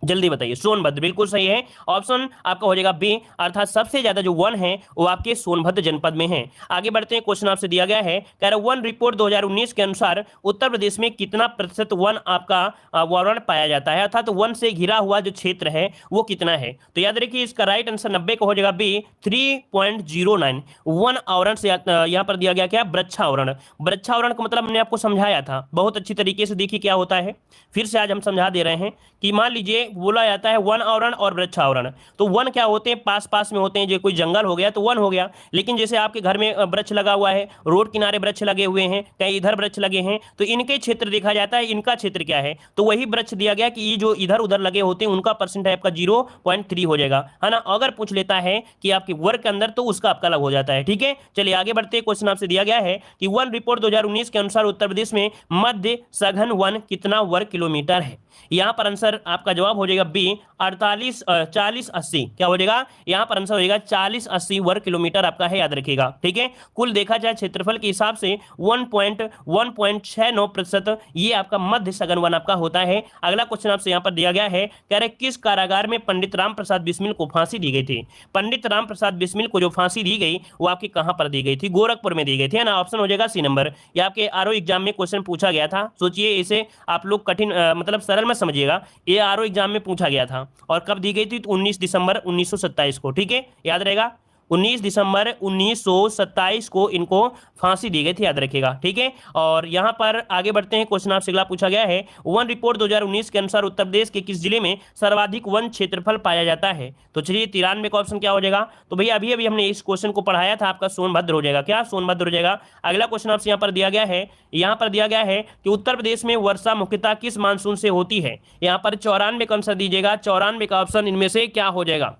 जल्दी बताइए। सोनभद्र बिल्कुल सही है, ऑप्शन आपका हो जाएगा बी, अर्थात सबसे ज्यादा जो वन है वो आपके सोनभद्र जनपद में है। आगे बढ़ते हैं। क्वेश्चन आपसे दिया गया है, कह रहा वन रिपोर्ट 2019 के अनुसार उत्तर प्रदेश में कितना प्रतिशत वन आपका वारण पाया जाता है, अर्थात वन से घिरा हुआ जो क्षेत्र है वो कितना है? तो याद रखिए इसका राइट आंसर 90 का हो जाएगा बी, 3.09 वन आवरण से यहाँ पर दिया गया क्या, वृक्षावरण। वृक्षावरण का मतलब मैंने आपको समझाया था बहुत अच्छी तरीके से। देखिए क्या होता है, फिर से आज हम समझा दे रहे हैं कि मान लीजिए बोला जाता है वन आवरण और वृक्षावरण। तो वन क्या होते हैं, पास पास में होते हैं। जो कोई जंगल हो गया तो वन हो गया, लेकिन जैसे आपके घर में वृक्ष लगा हुआ है, रोड किनारे वृक्ष लगे हुए हैं, कहीं इधर वृक्ष लगे हैं, तो इनके क्षेत्र देखा जाता है इनका क्षेत्र क्या है, तो वही वृक्ष दिया गया कि ये जो इधर उधर लगे होते हैं उनका परसेंट आपका 0.3 हो जाएगा, है ना। अगर पूछ लेता है कि आपके वर्ग के अंदर तो उसका आपका अलग हो जाता है। ठीक है, चलिए आगे बढ़ते हैं। क्वेश्चन आपसे दिया गया है कि वन रिपोर्ट 2019 के अनुसार उत्तर प्रदेश में मध्य सघन वन कितना वर्ग किलोमीटर है? यहां पर आंसर आपका जवाब हो जाएगा बी, 40-80। क्या हो जाएगा यहां पर आंसर हो जाएगा 40-80 वर्ग किलोमीटर आपका है, याद रखिएगा। ठीक है, कुल देखा जाए क्षेत्रफल के हिसाब से 1.69% ये आपका मध्य सघन वन आपका होता है। अगला क्वेश्चन आपसे यहां पर दिया गया है, कह रहे किस कारागार में पंडित राम प्रसाद बिस्मिल को फांसी दी गई थी? पंडित राम प्रसाद बिस्मिल को जो फांसी दी गई वो आपकी कहां पर दी गई थी? गोरखपुर में दी गई थी, है ना। ऑप्शन हो जाएगा सी नंबर। ये आपके आरओ एग्जाम में क्वेश्चन पूछा गया था। सोचिए इसे आप लोग कठिन मतलब सरल में समझिएगा। ये आरओ एग्जाम में पूछा गया था और कब दी गई थी? तो 19 दिसंबर 1927 को। ठीक है, याद रहेगा 19 दिसंबर 1927 को इनको फांसी दी गई थी, याद रखिएगा। ठीक है, और यहां पर आगे बढ़ते हैं। क्वेश्चन आपसे अगला पूछा गया है, वन रिपोर्ट 2019 के अनुसार उत्तर प्रदेश के किस जिले में सर्वाधिक वन क्षेत्रफल पाया जाता है? तो चलिए 93 का ऑप्शन क्या हो जाएगा? तो भैया अभी अभी हमने इस क्वेश्चन को पढ़ाया था, आपका सोनभद्र हो जाएगा। क्या सोनभद्र हो जाएगा। अगला क्वेश्चन आपसे यहाँ पर दिया गया है, यहाँ पर दिया गया है कि उत्तर प्रदेश में वर्षा मुख्यतः किस मानसून से होती है? यहाँ पर 94 का आंसर दीजिएगा। 94 का ऑप्शन इनमें से क्या हो जाएगा?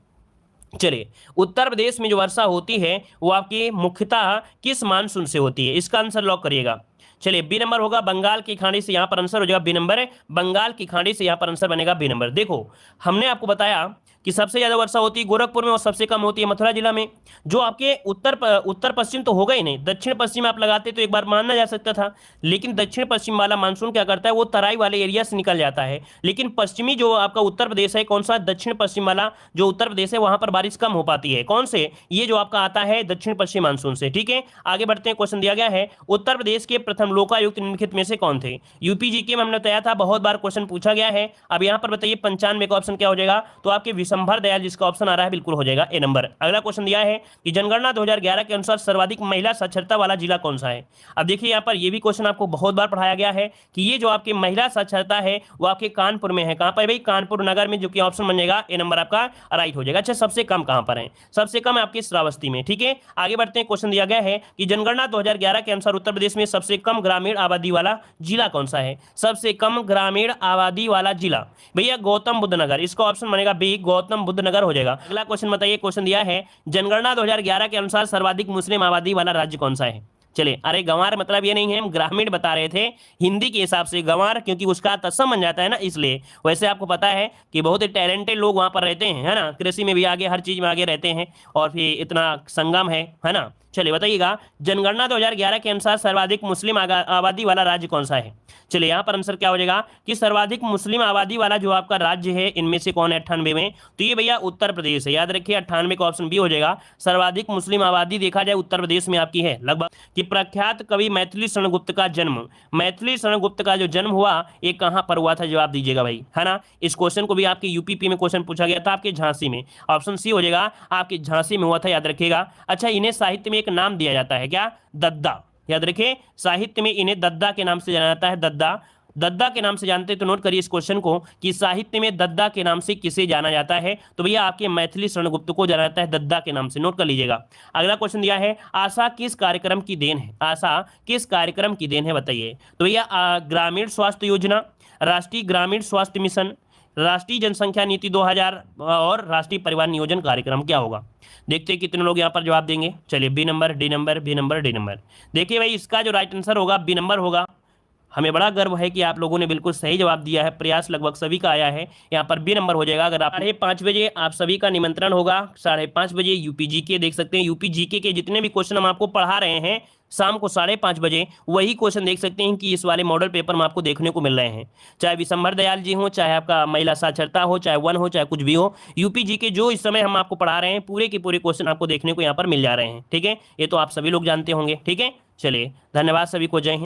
चलिए उत्तर प्रदेश में जो वर्षा होती है वो आपकी मुख्यतः किस मानसून से होती है? इसका आंसर लॉक करिएगा। चलिए बी नंबर होगा बंगाल की खाड़ी से, यहां पर आंसर हो जाएगा बी नंबर। बंगाल की खाड़ी से यहां पर आंसर बनेगा बी नंबर। देखो हमने आपको बताया कि सबसे ज्यादा वर्षा होती है गोरखपुर में और सबसे कम होती है मथुरा जिला में। जो आपके उत्तर पश्चिम तो होगा ही नहीं, दक्षिण पश्चिम आप लगाते तो एक बार मानना जा सकता था, लेकिन दक्षिण पश्चिम वाला मानसून क्या करता है, वो तराई वाले एरिया से निकल जाता है। लेकिन पश्चिमी जो आपका उत्तर प्रदेश है, कौन सा, दक्षिण पश्चिम वाला जो उत्तर प्रदेश है, वहां पर बारिश कम हो पाती है। कौन से, ये जो आपका आता है दक्षिण पश्चिम मानसून से। ठीक है, आगे बढ़ते हैं। क्वेश्चन दिया गया है, उत्तर प्रदेश के प्रथम लोकायुक्त निम्नलिखित में से कौन थे। यूपी जीके में हमने बताया था, बहुत बार क्वेश्चन पूछा गया है। अब यहां पर बताइए 95 का ऑप्शन क्या हो जाएगा, तो आपके विशंभर दयाल जिसका ऑप्शन आ रहा है बिल्कुल हो जाएगा ए नंबर। अगला क्वेश्चन दिया है कि जनगणना 2011 के अनुसार सर्वाधिक महिला साक्षरता वाला जिला कौन सा है। अब देखिए यहां पर ये भी क्वेश्चन आपको बहुत बार पढ़ाया गया है कि ये जो आपकी महिला साक्षरता है वो आपके कानपुर में है। कहां पर भाई, कानपुर नगर में, जो कि ऑप्शन बन जाएगा ए नंबर आपका राइट हो जाएगा। अच्छा, सबसे कम कहां पर है, सबसे कम आपकी श्रावस्ती में। ठीक है, आगे बढ़ते हैं। क्वेश्चन दिया गया है कि जनगणना 2011 के अनुसार उत्तर प्रदेश में सबसे कम ग्रामीण आबादी वाला जिला कौन सा है। सबसे कम ग्रामीण आबादी वाला जिला भैया गौतम बुद्ध नगर, इसका ऑप्शन बनेगा बी, गौतम बुद्ध नगर हो जाएगा। अगला क्वेश्चन बताइए, क्वेश्चन दिया है जनगणना 2011 के अनुसार सर्वाधिक मुस्लिम आबादी वाला राज्य कौन सा है। चलिए, अरे गंवार मतलब ये नहीं है, हम ग्रामीण बता रहे थे हिंदी के हिसाब से गंवार, क्योंकि उसका तत्सम बन जाता है ना, इसलिए। वैसे आपको पता है कि बहुत ही टैलेंटेड लोग वहां पर रहते हैं, है ना, कृषि में भी आगे, हर चीज में आगे रहते हैं, और फिर इतना संगम है ना। चलिए बताइएगा, जनगणना 2011 के अनुसार सर्वाधिक मुस्लिम आबादी वाला राज्य कौन सा है। चलिए यहाँ पर आंसर क्या हो जाएगा कि सर्वाधिक मुस्लिम आबादी वाला जो आपका राज्य है इनमें से कौन है 98 में, तो ये भैया उत्तर प्रदेश है। याद रखिए 98 का ऑप्शन बी हो जाएगा। सर्वाधिक मुस्लिम आबादी देखा जाए उत्तर प्रदेश में आपकी है लगभग। कि प्रख्यात कवि मैथिली शरण गुप्त का जन्म, मैथिली शरण गुप्त का जो जन्म हुआ ये कहाँ पर हुआ था, जवाब दीजिएगा भाई, है ना। इस क्वेश्चन को भी आपके यूपीपी में क्वेश्चन पूछा गया था, आपके झांसी में। ऑप्शन सी हो जाएगा, आपके झांसी में हुआ था, याद रखिएगा। अच्छा, इन्हें साहित्य में एक नाम दिया जाता है, क्या, दद्दा। याद रखिए, साहित्य में इन्हें दद्दा के नाम से जाना जाता है, दद्दा। दद्दा के नाम से जानते हैं तो नोट करिए इस क्वेश्चन को कि साहित्य में दद्दा के नाम से किसे जाना जाता है, तो भैया आपके मैथिली शरण गुप्त को जाना जाता है दद्दा के नाम से, नोट कर लीजिएगा। अगला क्वेश्चन दिया है, आशा किस कार्यक्रम की देन है, आशा किस कार्यक्रम की देन है बताइए। तो भैया ग्रामीण स्वास्थ्य योजना, राष्ट्रीय ग्रामीण स्वास्थ्य मिशन, राष्ट्रीय जनसंख्या नीति 2000 और राष्ट्रीय परिवार नियोजन कार्यक्रम, क्या होगा। देखते हैं कितने लोग यहाँ पर जवाब देंगे। चलिए, B number, D number, B number, D number. देखिए भाई, इसका जो राइट आंसर होगा बी नंबर होगा। हमें बड़ा गर्व है कि आप लोगों ने बिल्कुल सही जवाब दिया है, प्रयास लगभग सभी का आया है, यहाँ पर बी नंबर हो जाएगा। अगर आप 5:30 बजे आप सभी का निमंत्रण होगा, 5:30 बजे यूपी जीके देख सकते हैं। यूपी जीके के जितने भी क्वेश्चन हम आपको पढ़ा रहे हैं शाम को 5:30 बजे, वही क्वेश्चन देख सकते हैं कि इस वाले मॉडल पेपर में आपको देखने को मिल रहे हैं। चाहे विशंभर दयाल जी हो, चाहे आपका महिला साक्षरता हो, चाहे वन हो, चाहे कुछ भी हो, यूपी जीके जो इस समय हम आपको पढ़ा रहे हैं पूरे के पूरे क्वेश्चन आपको देखने को यहाँ पर मिल जा रहे हैं। ठीक है, ये तो आप सभी लोग जानते होंगे। ठीक है, चलिए धन्यवाद सभी को, जय हिंद।